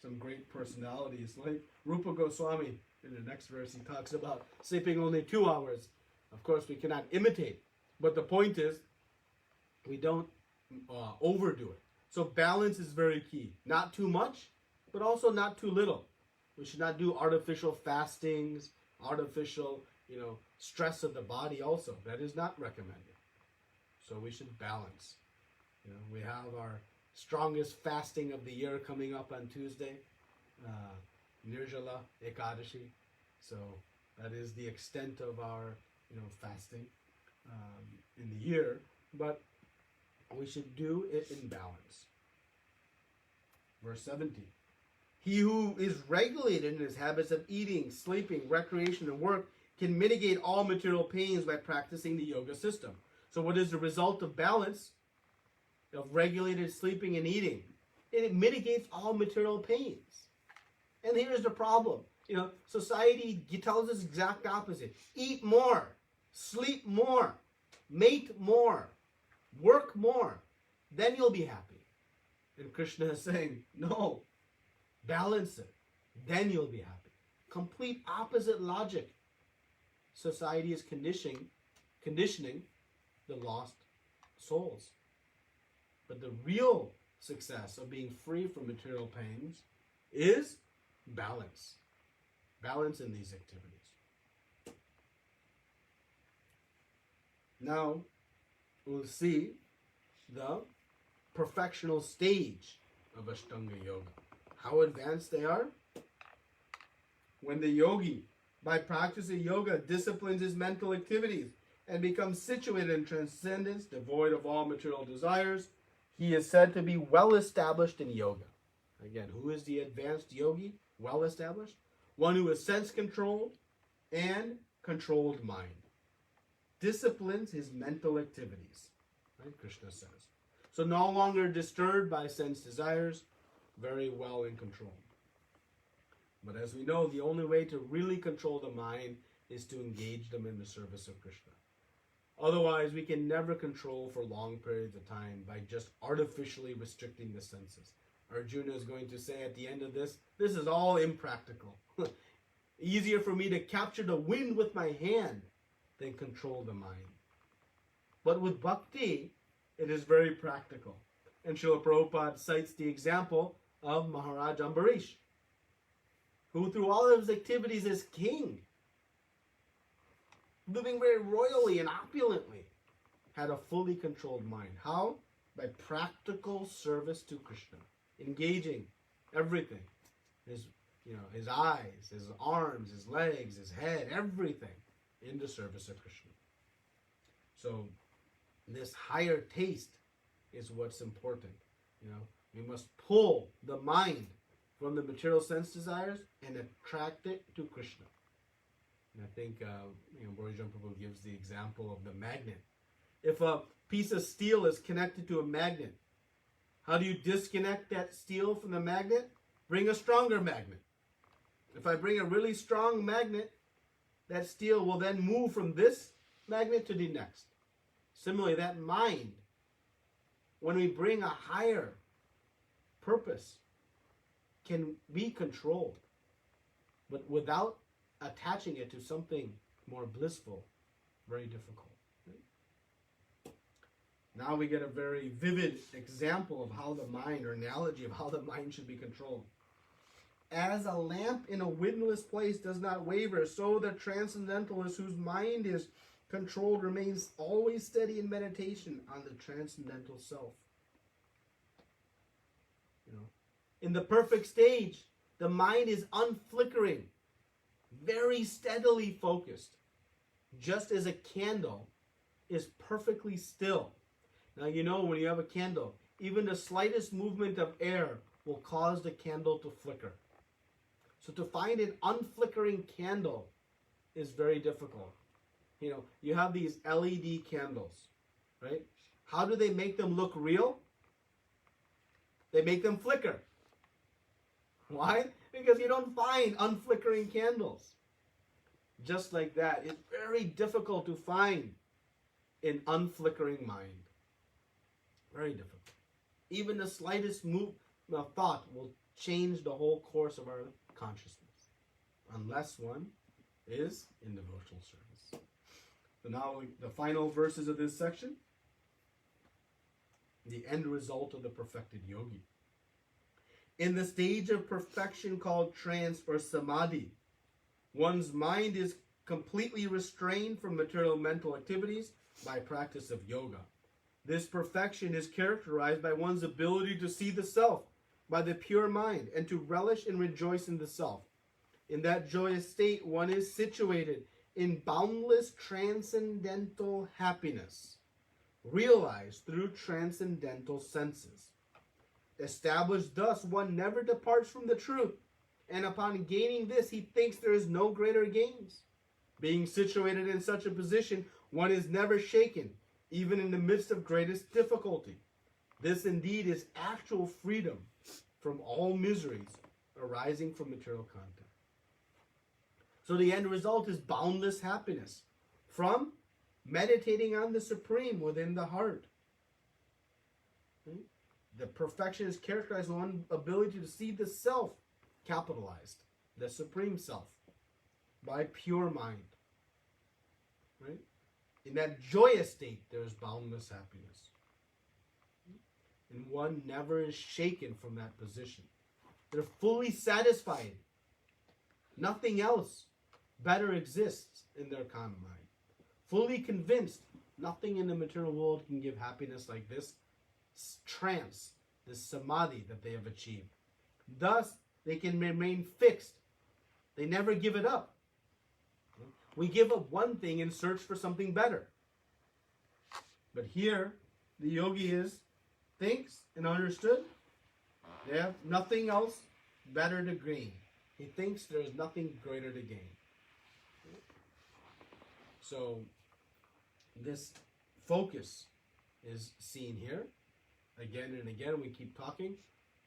some great personalities like Rupa Goswami. In the next verse, he talks about sleeping only 2 hours. Of course, we cannot imitate, but the point is, we don't overdo it. So balance is very key. Not too much, but also not too little. We should not do artificial fastings, artificial, stress of the body also. That is not recommended. So we should balance. We have our strongest fasting of the year coming up on Tuesday, Nirjala Ekadashi. So that is the extent of our, fasting in the year. But we should do it in balance. Verse 17. He who is regulated in his habits of eating, sleeping, recreation, and work can mitigate all material pains by practicing the yoga system. So what is the result of balance, of regulated sleeping and eating? It mitigates all material pains. And here's the problem. Society tells us exact opposite. Eat more, sleep more, mate more, work more. Then you'll be happy. And Krishna is saying, no, balance it. Then you'll be happy. Complete opposite logic. Society is conditioning the lost souls. But the real success of being free from material pains is balance. Balance in these activities. Now, we'll see the perfectional stage of Ashtanga Yoga. How advanced they are? When the yogi, by practicing yoga, disciplines his mental activities and becomes situated in transcendence, devoid of all material desires, he is said to be well established in yoga. Again, who is the advanced yogi? Well established? One who is sense controlled and controlled mind. Disciplines his mental activities. Right? Krishna says. So no longer disturbed by sense desires, very well in control. But as we know, the only way to really control the mind is to engage them in the service of Krishna. Otherwise, we can never control for long periods of time by just artificially restricting the senses. Arjuna is going to say at the end of this is all impractical. Easier for me to capture the wind with my hand than control the mind. But with bhakti, it is very practical. And Srila Prabhupada cites the example of Maharaj Ambarish, who through all of his activities is king, living very royally and opulently, had a fully controlled mind. How? By practical service to Krishna, engaging everything, his eyes, his arms, his legs, his head, everything in the service of Krishna. So this higher taste is what's important. We must pull the mind from the material sense desires and attract it to Krishna. And I think Bhagavad Prabhu gives the example of the magnet. If a piece of steel is connected to a magnet, how do you disconnect that steel from the magnet? Bring a stronger magnet. If I bring a really strong magnet, that steel will then move from this magnet to the next. Similarly, that mind, when we bring a higher purpose, can be controlled, but without attaching it to something more blissful, very difficult. Right? Now we get a very vivid example of how the mind, or analogy of how the mind should be controlled. As a lamp in a windless place does not waver, so the transcendentalist whose mind is controlled remains always steady in meditation on the transcendental self. In the perfect stage, the mind is unflickering, very steadily focused, just as a candle is perfectly still. Now when you have a candle, even the slightest movement of air will cause the candle to flicker. So to find an unflickering candle is very difficult. You have these LED candles, right? How do they make them look real? They make them flicker. Why? Because you don't find unflickering candles. Just like that, it's very difficult to find an unflickering mind. Very difficult. Even the slightest thought will change the whole course of our consciousness, unless one is in devotional service. So now the final verses of this section, the end result of the perfected yogi. In the stage of perfection called trance or samadhi, one's mind is completely restrained from material mental activities by practice of yoga. This perfection is characterized by one's ability to see the self by the pure mind and to relish and rejoice in the self. In that joyous state, one is situated in boundless transcendental happiness, realized through transcendental senses. Established thus, one never departs from the truth, and upon gaining this, he thinks there is no greater gains. Being situated in such a position, one is never shaken, even in the midst of greatest difficulty. This indeed is actual freedom from all miseries arising from material contact. So the end result is boundless happiness from meditating on the Supreme within the heart. The perfection is characterized by one's ability to see the self, capitalized, the Supreme Self, by pure mind. Right? In that joyous state, there is boundless happiness. And one never is shaken from that position. They're fully satisfied. Nothing else better exists in their calm mind. Fully convinced, nothing in the material world can give happiness like this trance, this samadhi that they have achieved. Thus, they can remain fixed. They never give it up. We give up one thing in search for something better. But here, the yogi thinks and understood. They have nothing else better to gain. He thinks there is nothing greater to gain. So, this focus is seen here. Again and again, we keep talking.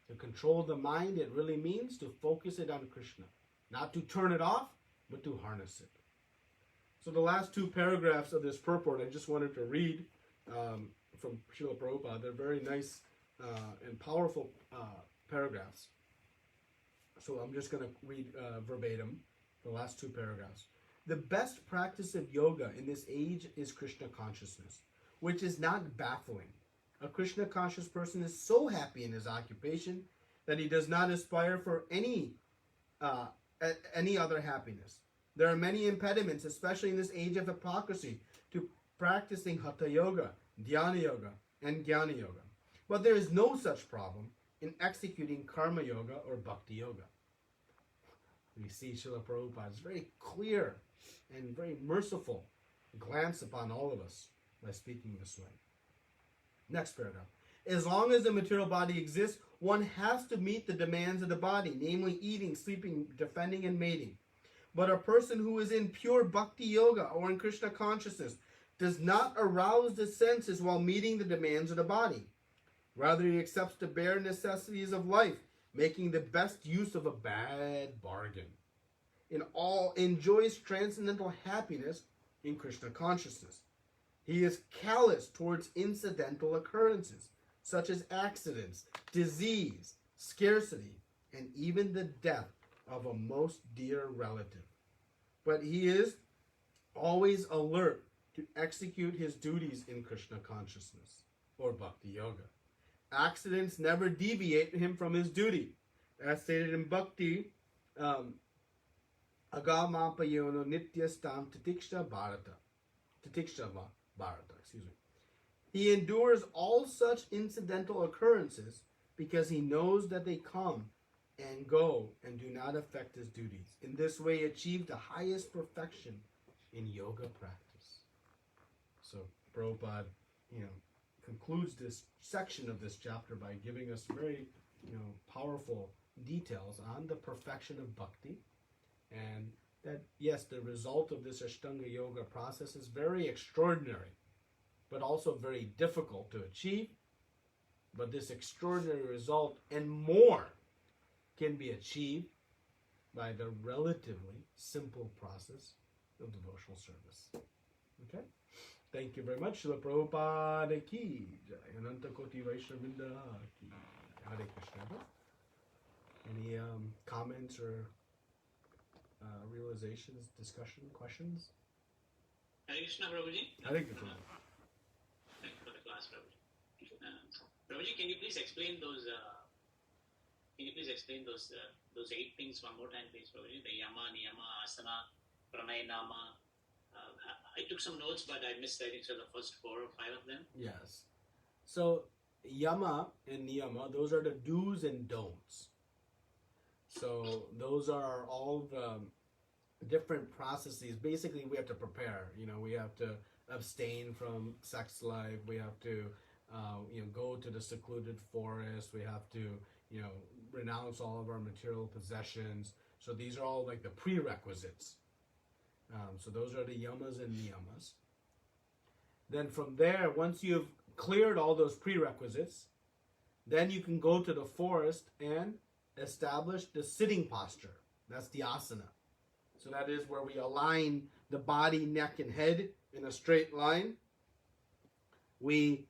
To control the mind, it really means to focus it on Krishna. Not to turn it off, but to harness it. So the last two paragraphs of this purport, I just wanted to read from Srila Prabhupada. They're very nice and powerful paragraphs. So I'm just going to read verbatim the last two paragraphs. The best practice of yoga in this age is Krishna consciousness, which is not baffling. A Krishna conscious person is so happy in his occupation that he does not aspire for any other happiness. There are many impediments, especially in this age of hypocrisy, to practicing Hatha Yoga, Dhyana Yoga, and Jnana Yoga. But there is no such problem in executing Karma Yoga or Bhakti Yoga. We see Srila Prabhupada's very clear and very merciful glance upon all of us by speaking this way. Next paragraph. As long as the material body exists, one has to meet the demands of the body, namely eating, sleeping, defending, and mating. But a person who is in pure Bhakti Yoga or in Krishna consciousness does not arouse the senses while meeting the demands of the body. Rather, he accepts the bare necessities of life, making the best use of a bad bargain. Enjoys transcendental happiness in Krishna consciousness. He is callous towards incidental occurrences, such as accidents, disease, scarcity, and even the death of a most dear relative. But he is always alert to execute his duties in Krishna consciousness or Bhakti Yoga. Accidents never deviate him from his duty. As stated in Bhakti, Agamapayono Nityastam Tatiksha Bharata. He endures all such incidental occurrences because he knows that they come and go and do not affect his duties. In this way, he achieved the highest perfection in yoga practice. So Prabhupada, concludes this section of this chapter by giving us very, powerful details on the perfection of bhakti, and that yes, the result of this Ashtanga Yoga process is very extraordinary, but also very difficult to achieve. But this extraordinary result and more can be achieved by the relatively simple process of devotional service. Okay? Thank you very much. Srila Prabhupada ki jai. Ananta Koti Vaishnavinda ki jai. Hare Krishna. Any comments or realizations, discussion, questions? Hare Krishna, Prabhuji. Hare Krishna. Thank you for the class, Prabhuji. Prabhuji, can you please explain those? Those 8 things one more time, please, Prabhuji? The Yama, Niyama, Asana, Pranay, Nama. I took some notes, but I missed, I think, so the first 4 or 5 of them. Yes. So yama and niyama, those are the do's and don'ts. So those are all the different processes. Basically, we have to prepare. We have to abstain from sex life. We have to, go to the secluded forest. We have to, renounce all of our material possessions. So these are all like the prerequisites. So those are the yamas and niyamas. Then from there, once you've cleared all those prerequisites, then you can go to the forest and establish the sitting posture. That's the asana. So that is where we align the body, neck, and head in a straight line. We,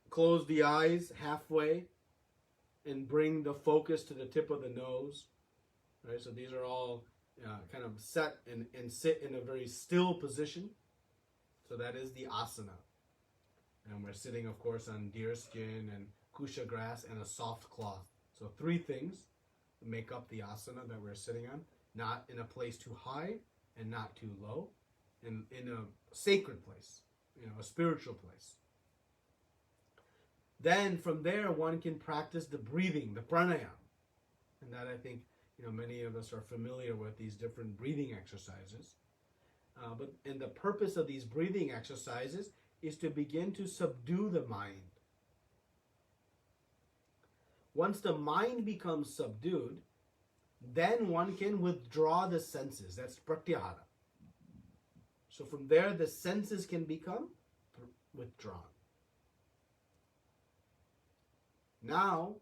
close the eyes halfway and bring the focus to the tip of the nose. Right? So these are all kind of set and sit in a very still position. So that is the asana. And we're sitting, of course, on deer skin and kusha grass and a soft cloth. So 3 things make up the asana that we're sitting on. Not in a place too high and not too low. In a sacred place, a spiritual place. Then from there, one can practice the breathing, the pranayama. And that I think, many of us are familiar with these different breathing exercises. And the purpose of these breathing exercises is to begin to subdue the mind. Once the mind becomes subdued, then one can withdraw the senses. That's pratyahara. So from there, the senses can become withdrawn. Now,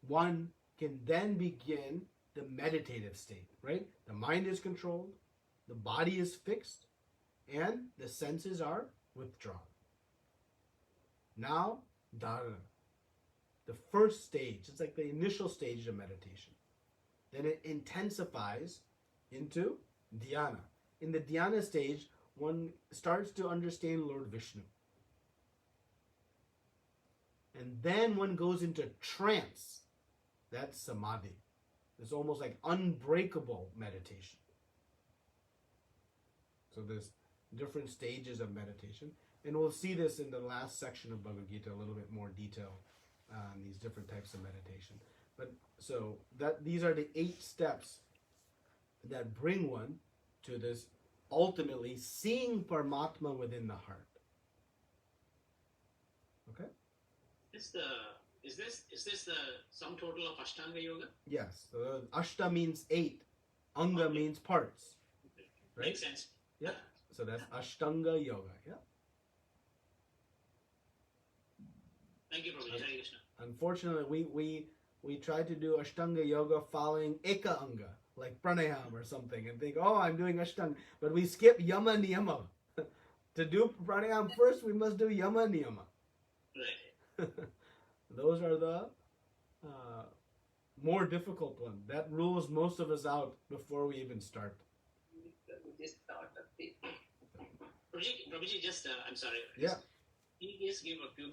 one can then begin the meditative state, right? The mind is controlled, the body is fixed, and the senses are withdrawn. Now, dharana. The first stage, it's like the initial stage of meditation. Then it intensifies into dhyana. In the dhyana stage, one starts to understand Lord Vishnu. And then one goes into trance. That's samadhi. It's almost like unbreakable meditation. So there's different stages of meditation. And we'll see this in the last section of Bhagavad Gita, a little bit more detail on these different types of meditation. But so these are the 8 steps that bring one to this ultimately seeing Paramatma within the heart. Okay? Is this the sum total of Ashtanga Yoga? Yes. So Ashta means 8. Anga means parts. Right? Makes sense. Yeah. So that's Ashtanga Yoga. Yeah. Thank you, Prabhuji. Hare Krishna. Unfortunately, we try to do Ashtanga Yoga following Eka Anga, like pranayama or something, and think, oh, I'm doing Ashtanga. But we skip Yama Niyama. To do pranayama first, we must do Yama Niyama. Right. Those are the more difficult ones. That rules most of us out before we even start. Prabhuji, just, I'm sorry. Yeah. Can you just give a few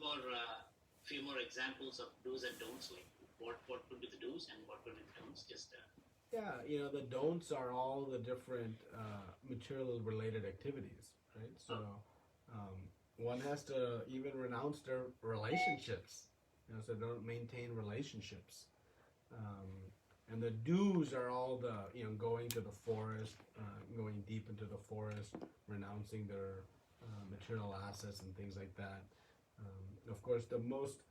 more examples of do's and don'ts? Like what would be the do's and what would be the don'ts? Just. Yeah, the don'ts are all the different material related activities, right? So one has to even renounce their relationships, so they don't maintain relationships. And the do's are all the, going to the forest, going deep into the forest, renouncing their material assets and things like that. Of course, the most,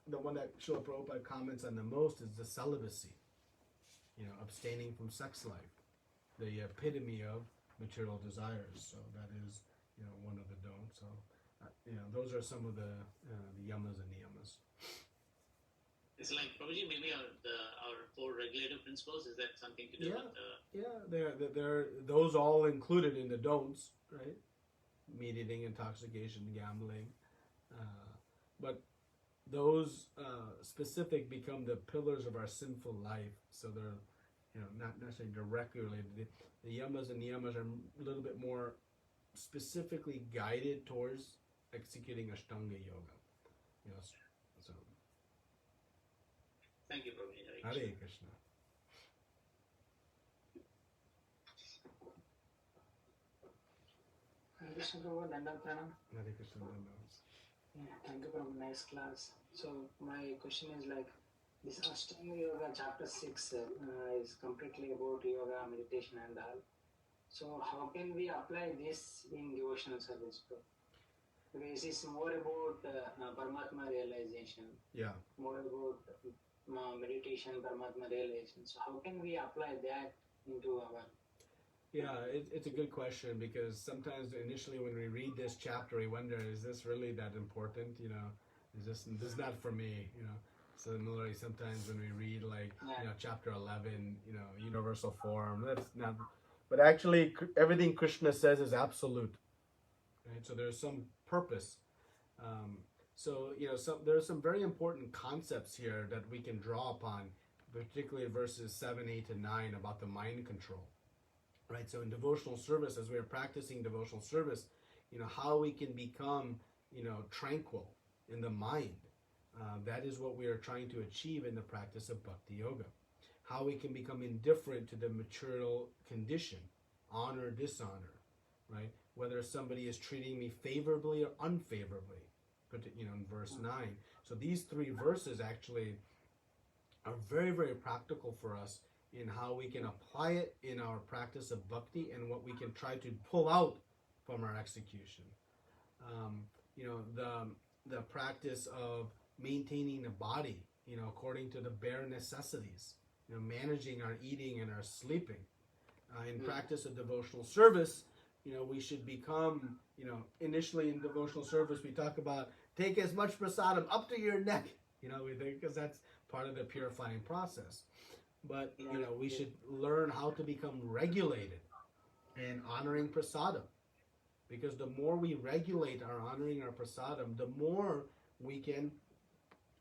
the one that Srila Prabhupada comments on the most is the celibacy, abstaining from sex life, the epitome of material desires. So that is, one of the don'ts. So, those are some of the yamas and niyamas. It's like, Prabhuji, maybe our 4 regulative principles, is that something to do with the... Yeah, they're those all included in the don'ts, right? Meat eating, intoxication, gambling. But those specific become the pillars of our sinful life. So they're, not necessarily directly related. The yamas and niyamas are a little bit more specifically guided towards executing Ashtanga Yoga. So... Thank you, Prabhuji. Hare Krishna. Hare Krishna, Prabhu. Dandavat pranam. Hare Krishna. Yeah, thank you for a nice class. So my question is like this Ashtanga Yoga chapter 6 is completely about yoga, meditation and all. So how can we apply this in devotional service, bro? Because it's more about Paramatma realization, Yeah. more about meditation, Paramatma realization. So how can we apply that into our... Yeah, it's a good question because sometimes initially when we read this chapter, we wonder, is this really that important? Is this is not for me? Similarly, sometimes when we read like chapter 11, universal form, that's not. But actually, everything Krishna says is absolute, right? So there's some purpose. Um, there are some very important concepts here that we can draw upon, particularly verses 7, 8, and 9 about the mind control. Right, so in devotional service, as we're practicing devotional service, how we can become, tranquil in the mind. That is what we are trying to achieve in the practice of bhakti yoga. How we can become indifferent to the material condition, honor, dishonor, right? Whether somebody is treating me favorably or unfavorably, in verse 9. So these three verses actually are very, very practical for us in how we can apply it in our practice of bhakti and what we can try to pull out from our execution. The practice of maintaining the body, according to the bare necessities, managing our eating and our sleeping. In practice of devotional service, we should become, initially in devotional service, we talk about take as much prasadam up to your neck, because that's part of the purifying process. But we should learn how to become regulated in honoring prasadam, because the more we regulate our honoring our prasadam, the more we can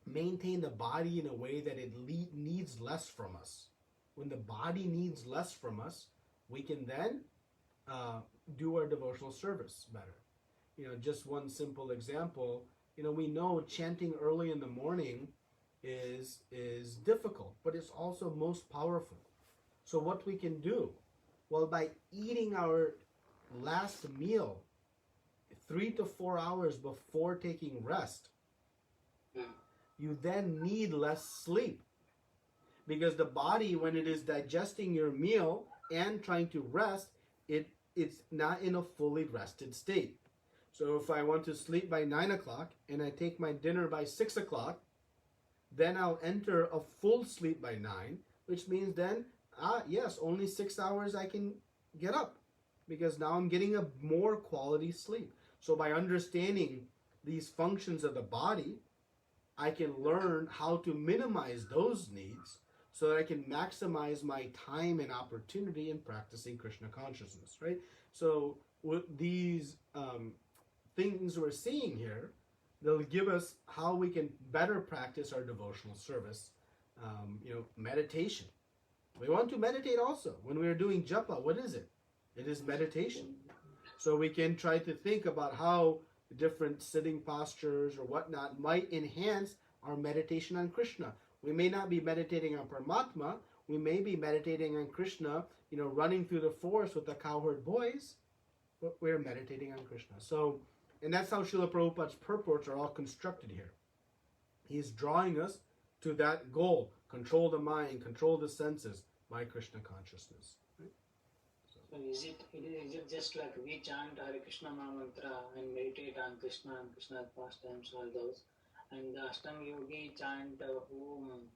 maintain the body in a way that it needs less from us. When the body needs less from us, we can then do our devotional service better. Just one simple example. We know chanting early in the morning is difficult, but it's also most powerful. So what we can do, well, by eating our last meal 3 to 4 hours before taking rest, you then need less sleep, because the body, when it is digesting your meal and trying to rest, it's not in a fully rested state. So if I want to sleep by 9 o'clock and I take my dinner by 6 o'clock, then I'll enter a full sleep by 9, which means then, yes, only 6 hours I can get up, because now I'm getting a more quality sleep. So by understanding these functions of the body, I can learn how to minimize those needs so that I can maximize my time and opportunity in practicing Krishna consciousness, right? So with these things we're seeing here, they'll give us how we can better practice our devotional service. Meditation. We want to meditate also. When we are doing japa, what is it? It is meditation. So we can try to think about how different sitting postures or whatnot might enhance our meditation on Krishna. We may not be meditating on Paramatma. We may be meditating on Krishna, running through the forest with the cowherd boys, but we're meditating on Krishna. So, and that's how Srila Prabhupada's purports are all constructed here. He's drawing us to that goal: control the mind, control the senses by Krishna consciousness. Right? So is it just like we chant Hare Krishna Mahamantra and meditate on Krishna and Krishna's pastimes, all those, and the Ashtanga Yogi chant Om,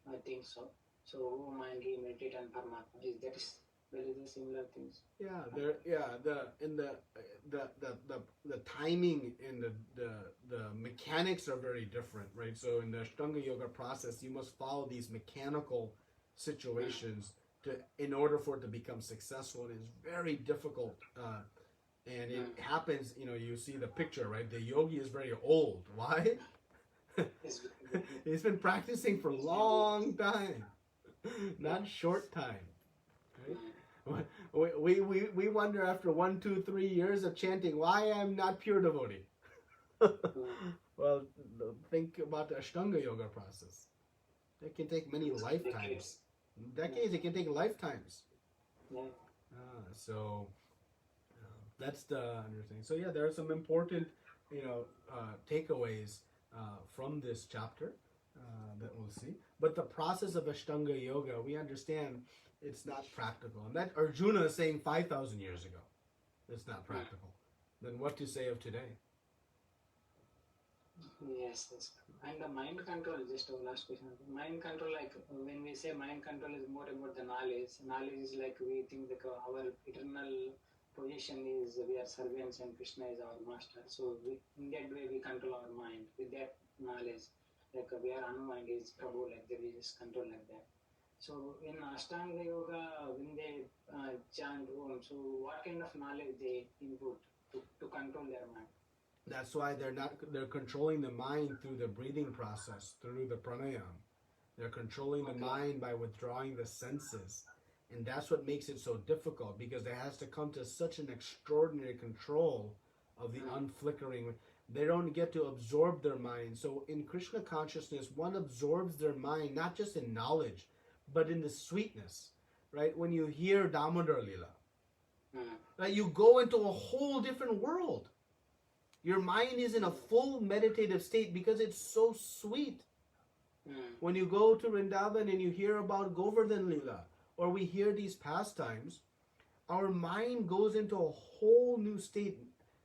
I think so. So Om and he meditate on Paramatma. There is the similar things. Yeah, the timing and the mechanics are very different, right? So in the Ashtanga Yoga process, you must follow these mechanical situations in order for it to become successful. It is very difficult, and it happens. You see the picture, right? The yogi is very old. Why? He's been practicing for a long time, not short time. Right? We wonder after 1, 2, 3 years of chanting why I'm not pure devotee. Well, think about the Ashtanga Yoga process. It can take many lifetimes. Decades, it can take lifetimes. So that's the understanding. So yeah, there are some important takeaways from this chapter that we'll see. But the process of Ashtanga Yoga, we understand it's not practical. And that Arjuna is saying 5,000 years ago, it's not practical. Then what to say of today? Yes, yes. And the mind control, just a last question. Mind control, like when we say mind control is more about the knowledge. Knowledge is like we think that our eternal position is we are servants and Krishna is our master. So in that way we control our mind with that knowledge. Like we are Anu and is Prabhu, like that we just control like that. So in Ashtanga Yoga, when they chant Om, so what kind of knowledge they input to control their mind? That's why they're controlling the mind through the breathing process, through the pranayam. They're controlling the mind by withdrawing the senses. And that's what makes it so difficult, because it has to come to such an extraordinary control of the unflickering. They don't get to absorb their mind. So in Krishna consciousness, one absorbs their mind not just in knowledge, but in the sweetness. Right? When you hear Damodar Lila, right, you go into a whole different world. Your mind is in a full meditative state because it's so sweet. When you go to Vrindavan and you hear about Govardhan Lila, or we hear these pastimes, our mind goes into a whole new state,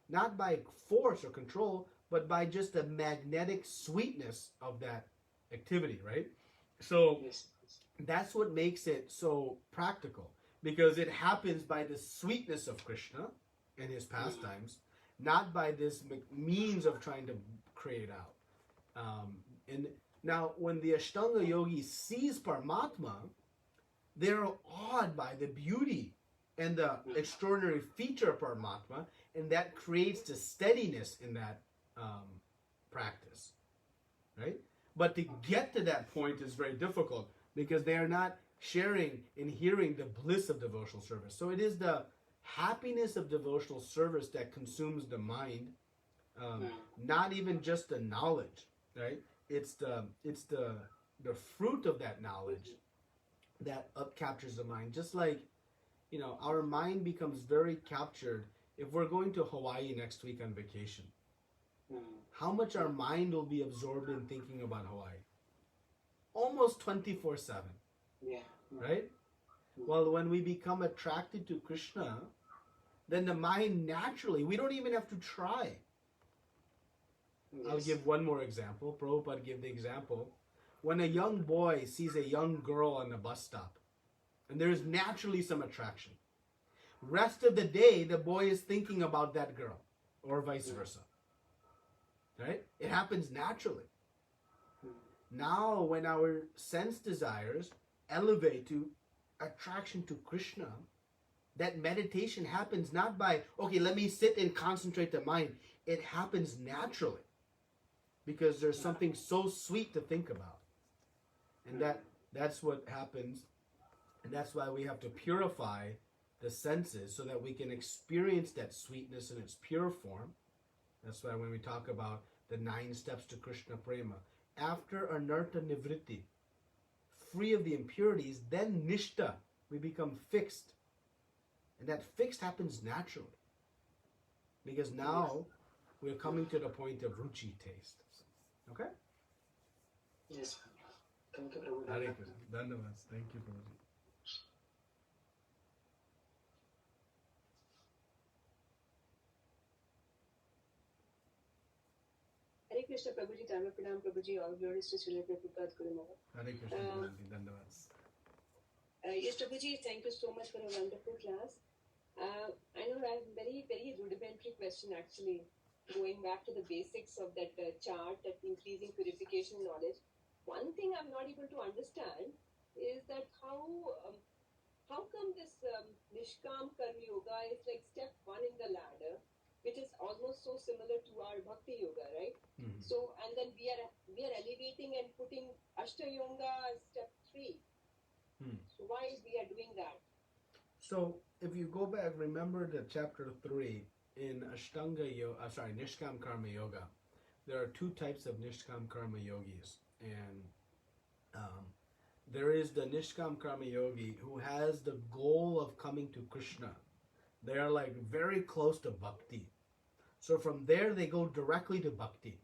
not by force or control, but by just the magnetic sweetness of that activity, right? So that's what makes it so practical, because it happens by the sweetness of Krishna and his pastimes, not by this means of trying to create out. And now, when the Ashtanga yogi sees Paramatma, they're awed by the beauty and the extraordinary feature of Paramatma, and that creates the steadiness in that practice, right? But to get to that point is very difficult, because they are not sharing and hearing the bliss of devotional service. So it is the happiness of devotional service that consumes the mind, not even just the knowledge, right? It's the fruit of that knowledge that captures the mind. Just like, our mind becomes very captured if we're going to Hawaii next week on vacation. How much our mind will be absorbed in thinking about Hawaii? Almost 24/7. Yeah. Right? Well, when we become attracted to Krishna, then the mind naturally, we don't even have to try. Yes. I'll give one more example. Prabhupada gave the example. When a young boy sees a young girl on the bus stop, and there's naturally some attraction, rest of the day, the boy is thinking about that girl, or vice versa. Right? It happens naturally. Now, when our sense desires elevate to attraction to Krishna, that meditation happens not by, okay, let me sit and concentrate the mind. It happens naturally, because there's something so sweet to think about. And that's what happens. And that's why we have to purify the senses so that we can experience that sweetness in its pure form. That's why when we talk about the 9 steps to Krishna Prema, after anartha nivritti, free of the impurities, then nishta, we become fixed. And that fixed happens naturally, because now we're coming to the point of ruchi, taste. Okay? Yes. Thank you, Prabhu. Hare Krishna. Dandavats. Thank you, Prabhuji. Hare Krishna, Prabhuji, Dharma Pranam, Prabhuji, all glories to Srila Prabhupada Gurumava. Hare Krishna, Prabhuji. Dandavats. Yes, Prabhuji, thank you so much for a wonderful class. I know I have very, very rudimentary question actually, going back to the basics of that chart, that increasing purification knowledge. One thing I'm not able to understand is that how come this Nishkam Karma Yoga is like step 1 in the ladder, which is almost so similar to our Bhakti Yoga, right? Mm-hmm. So, and then we are elevating and putting Ashta Yoga as step 3. So why we are doing that? So if you go back, remember the chapter 3 in Nishkam Karma Yoga. There are 2 types of Nishkam Karma yogis, and there is the Nishkam Karma yogi who has the goal of coming to Krishna. They are like very close to bhakti. So from there, they go directly to bhakti.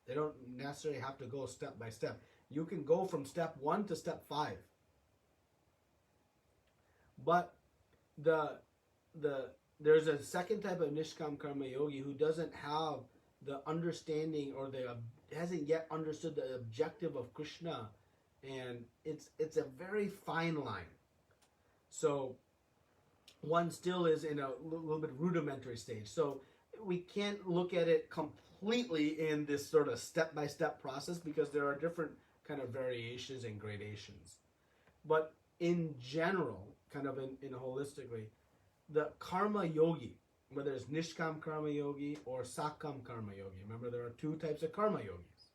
They don't necessarily have to go step by step. You can go from step 1 to step 5. But there's a second type of nishkam karma yogi who doesn't have the understanding, or hasn't yet understood the objective of Krishna, and it's a very fine line. So one still is in a little bit rudimentary stage. So we can't look at it completely in this sort of step-by-step process, because there are different kind of variations and gradations. But in general, kind of in holistically, the karma yogi, whether it's nishkam karma yogi or sakam karma yogi, remember there are two types of karma yogis.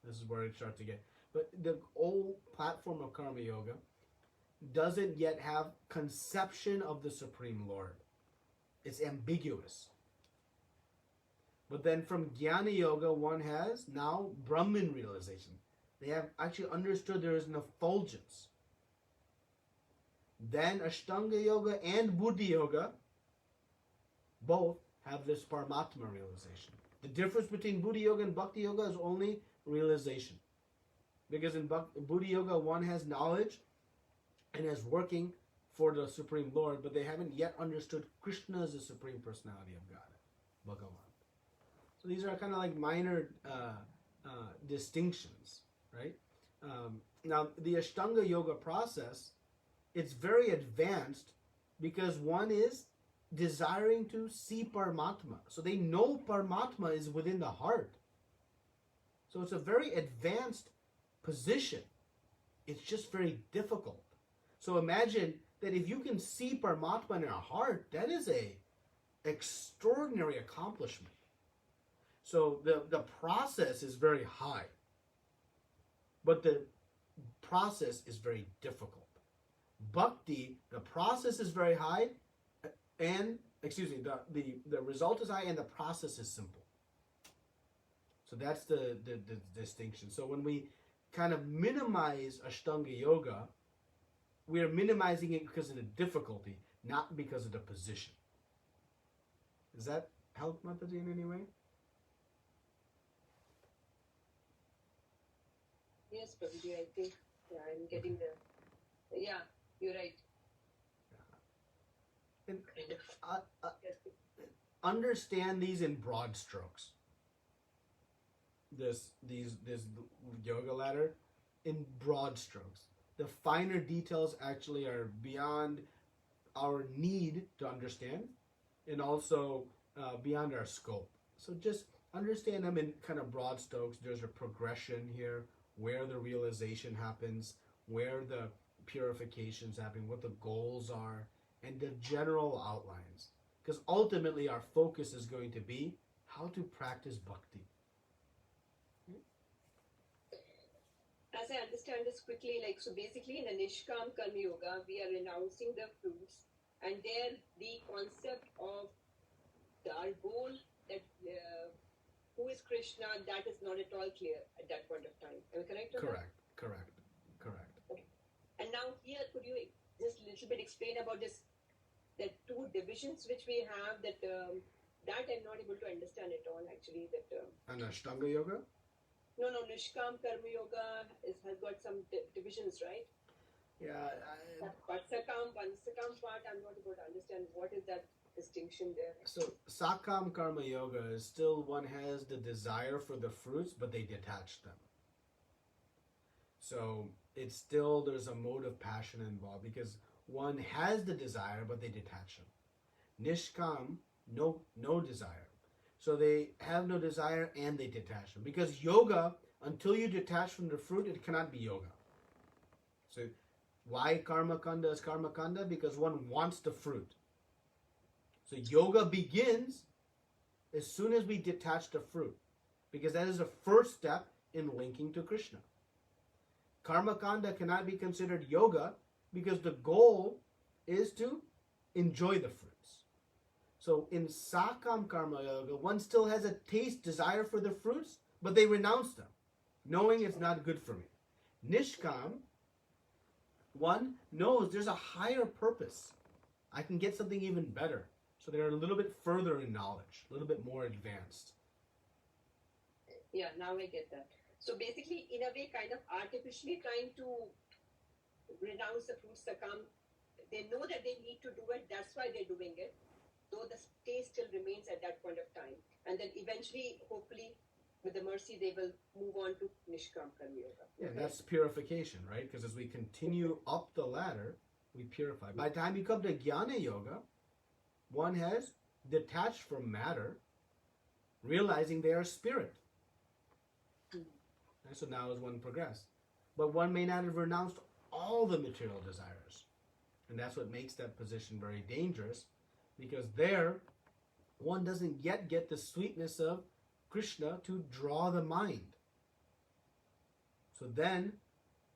This is where it starts to get. But the old platform of karma yoga doesn't yet have conception of the Supreme Lord. It's ambiguous. But then from Jnana Yoga, one has now Brahman realization. They have actually understood there is an effulgence. Then Ashtanga Yoga and Buddhi Yoga both have this Paramatma realization. The difference between Buddhi Yoga and Bhakti Yoga is only realization. Because in Buddhi Yoga, one has knowledge and is working for the Supreme Lord, but they haven't yet understood Krishna as the Supreme Personality of God, Bhagavan. So these are kind of like minor distinctions, right? Now, the Ashtanga Yoga process, it's very advanced because one is desiring to see Paramatma. So they know Paramatma is within the heart. So it's a very advanced position. It's just very difficult. So imagine that if you can see Paramatma in our heart, that is a extraordinary accomplishment. So the process is very high, but the process is very difficult. Bhakti, the process is very high, and the result is high, and the process is simple. So that's the distinction. So when we kind of minimize Ashtanga Yoga, we are minimizing it because of the difficulty, not because of the position. Does that help, Mataji, in any way? Yes, Prabhuji, I think I'm getting the. Yeah, you're right. And, understand these in broad strokes. This yoga ladder in broad strokes. The finer details actually are beyond our need to understand, and also beyond our scope. So just understand them in kind of broad strokes. There's a progression here, where the realization happens, where the purifications happen, what the goals are, and the general outlines. Because ultimately our focus is going to be how to practice bhakti. As I understand this quickly, so basically in the Nishkam Karma Yoga, we are renouncing the fruits, and there the concept of our goal, that who is Krishna, that is not at all clear at that point of time. Am I correct? Correct. Okay. And now here, could you just a little bit explain about the two divisions which we have, that I'm not able to understand at all actually. And Ashtanga Yoga? No, Nishkam Karma Yoga has got some divisions, right? Yeah. Vatsakam part, I'm not able to understand what is that distinction there. So Sakam Karma Yoga is still, one has the desire for the fruits, but they detach them. So it's still, there's a mode of passion involved, because one has the desire, but they detach them. Nishkam, no desire. So they have no desire and they detach them. Because yoga, until you detach from the fruit, it cannot be yoga. So why karma kanda is karma kanda? Because one wants the fruit. So yoga begins as soon as we detach the fruit, because that is the first step in linking to Krishna. Karma kanda cannot be considered yoga because the goal is to enjoy the fruits. So in Sakam Karma Yoga, one still has a desire for the fruits, but they renounce them, knowing it's not good for me. Nishkam, one knows there's a higher purpose. I can get something even better. So they're a little bit further in knowledge, a little bit more advanced. Yeah, now I get that. So basically, in a way, kind of artificially trying to renounce the fruits that come. They know that they need to do it. That's why they're doing it. Though the state still remains at that point of time. And then eventually, hopefully, with the mercy, they will move on to Nishkam Karma Yoga. Yeah, that's purification, right? Because as we continue up the ladder, we purify. By the time you come to Jnana Yoga, one has detached from matter, realizing they are spirit. And so now as one progress. But one may not have renounced all the material desires. And that's what makes that position very dangerous, because there one doesn't yet get the sweetness of Krishna to draw the mind. So then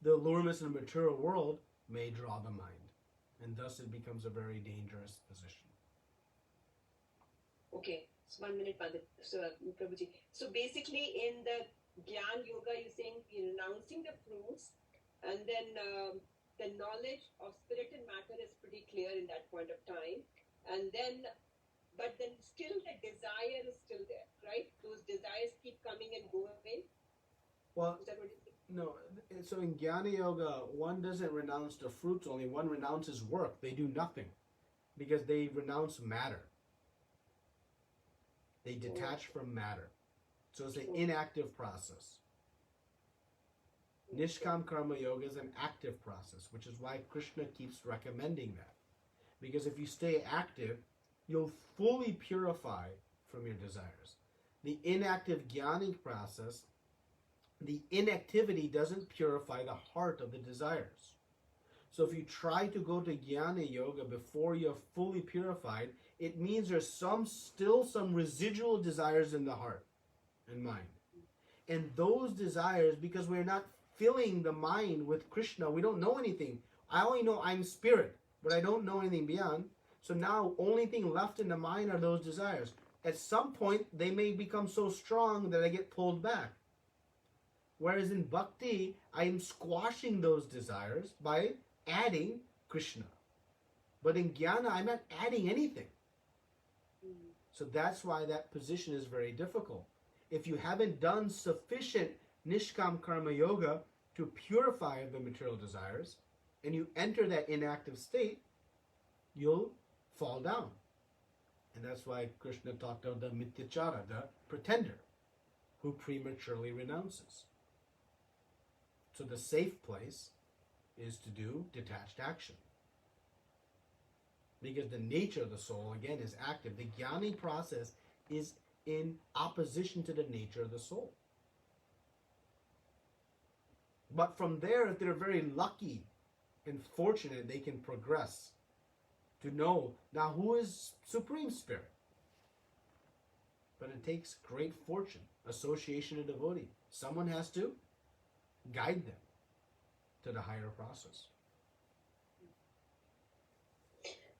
the allurements in the material world may draw the mind, and thus it becomes a very dangerous position. Okay, so 1 minute, Pandit. So, Prabhuji. So basically, in the Gyan Yoga, you're saying we're renouncing the fruits, and then the knowledge of spirit and matter is pretty clear in that point of time. And then, but then still the desire is still there, right? Those desires keep coming and going. Well, Is that what you're saying? no, so in Jnana Yoga, one doesn't renounce the fruits only, one renounces work. They do nothing because they renounce matter. They detach from matter. So it's an inactive process. Nishkam Karma Yoga is an active process, which is why Krishna keeps recommending that. Because if you stay active, you'll fully purify from your desires. The inactive jnanic process, the inactivity doesn't purify the heart of the desires. So if you try to go to Jnana Yoga before you're fully purified, it means there's still some residual desires in the heart and mind. And those desires, because we're not filling the mind with Krishna, we don't know anything. I only know I'm spirit, but I don't know anything beyond. So now only thing left in the mind are those desires. At some point, they may become so strong that I get pulled back. Whereas in bhakti, I am squashing those desires by adding Krishna. But in jnana, I'm not adding anything. So that's why that position is very difficult. If you haven't done sufficient Nishkam Karma Yoga to purify the material desires, and you enter that inactive state, you'll fall down. And that's why Krishna talked about the Mityachara, the pretender, who prematurely renounces. So the safe place is to do detached action. Because the nature of the soul, again, is active. The jnani process is in opposition to the nature of the soul. But from there, if they're very lucky and fortunate, they can progress to know now who is Supreme Spirit. But it takes great fortune, association of devotee. Someone has to guide them to the higher process.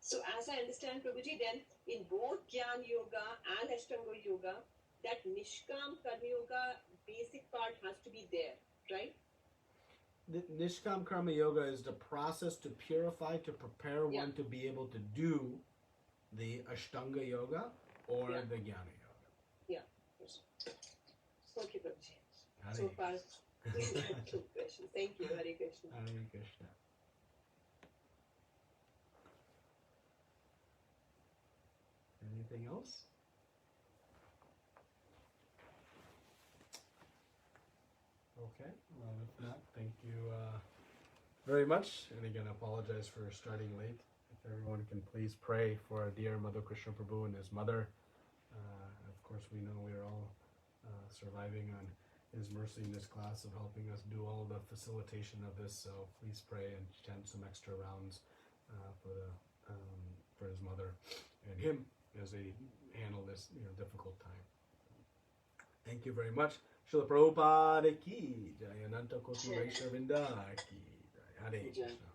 So as I understand, Prabhuji, then in both Gyan Yoga and Ashtanga Yoga, that Nishkam Karma Yoga basic part has to be there, right? The Nishkam Karma Yoga is the process to purify, to prepare one to be able to do the Ashtanga Yoga or the Jnana Yoga. Yeah. Okay, Prabhuji. Hare So far, two questions. Thank you, Hare Krishna. Hare Krishna. Anything else? Okay, well, if not, thank you very much. And again, I apologize for starting late. If everyone can please pray for our dear Madhu Krishna Prabhu and his mother. Of course, we know we are all surviving on his mercy in this class of helping us do all the facilitation of this. So please pray and chant some extra rounds for his mother and him as they handle this difficult time. Thank you very much. Srila Prabhupada ki jai, Ananta Koti Vaishnava Vrinda ki jai. Hare Krishna.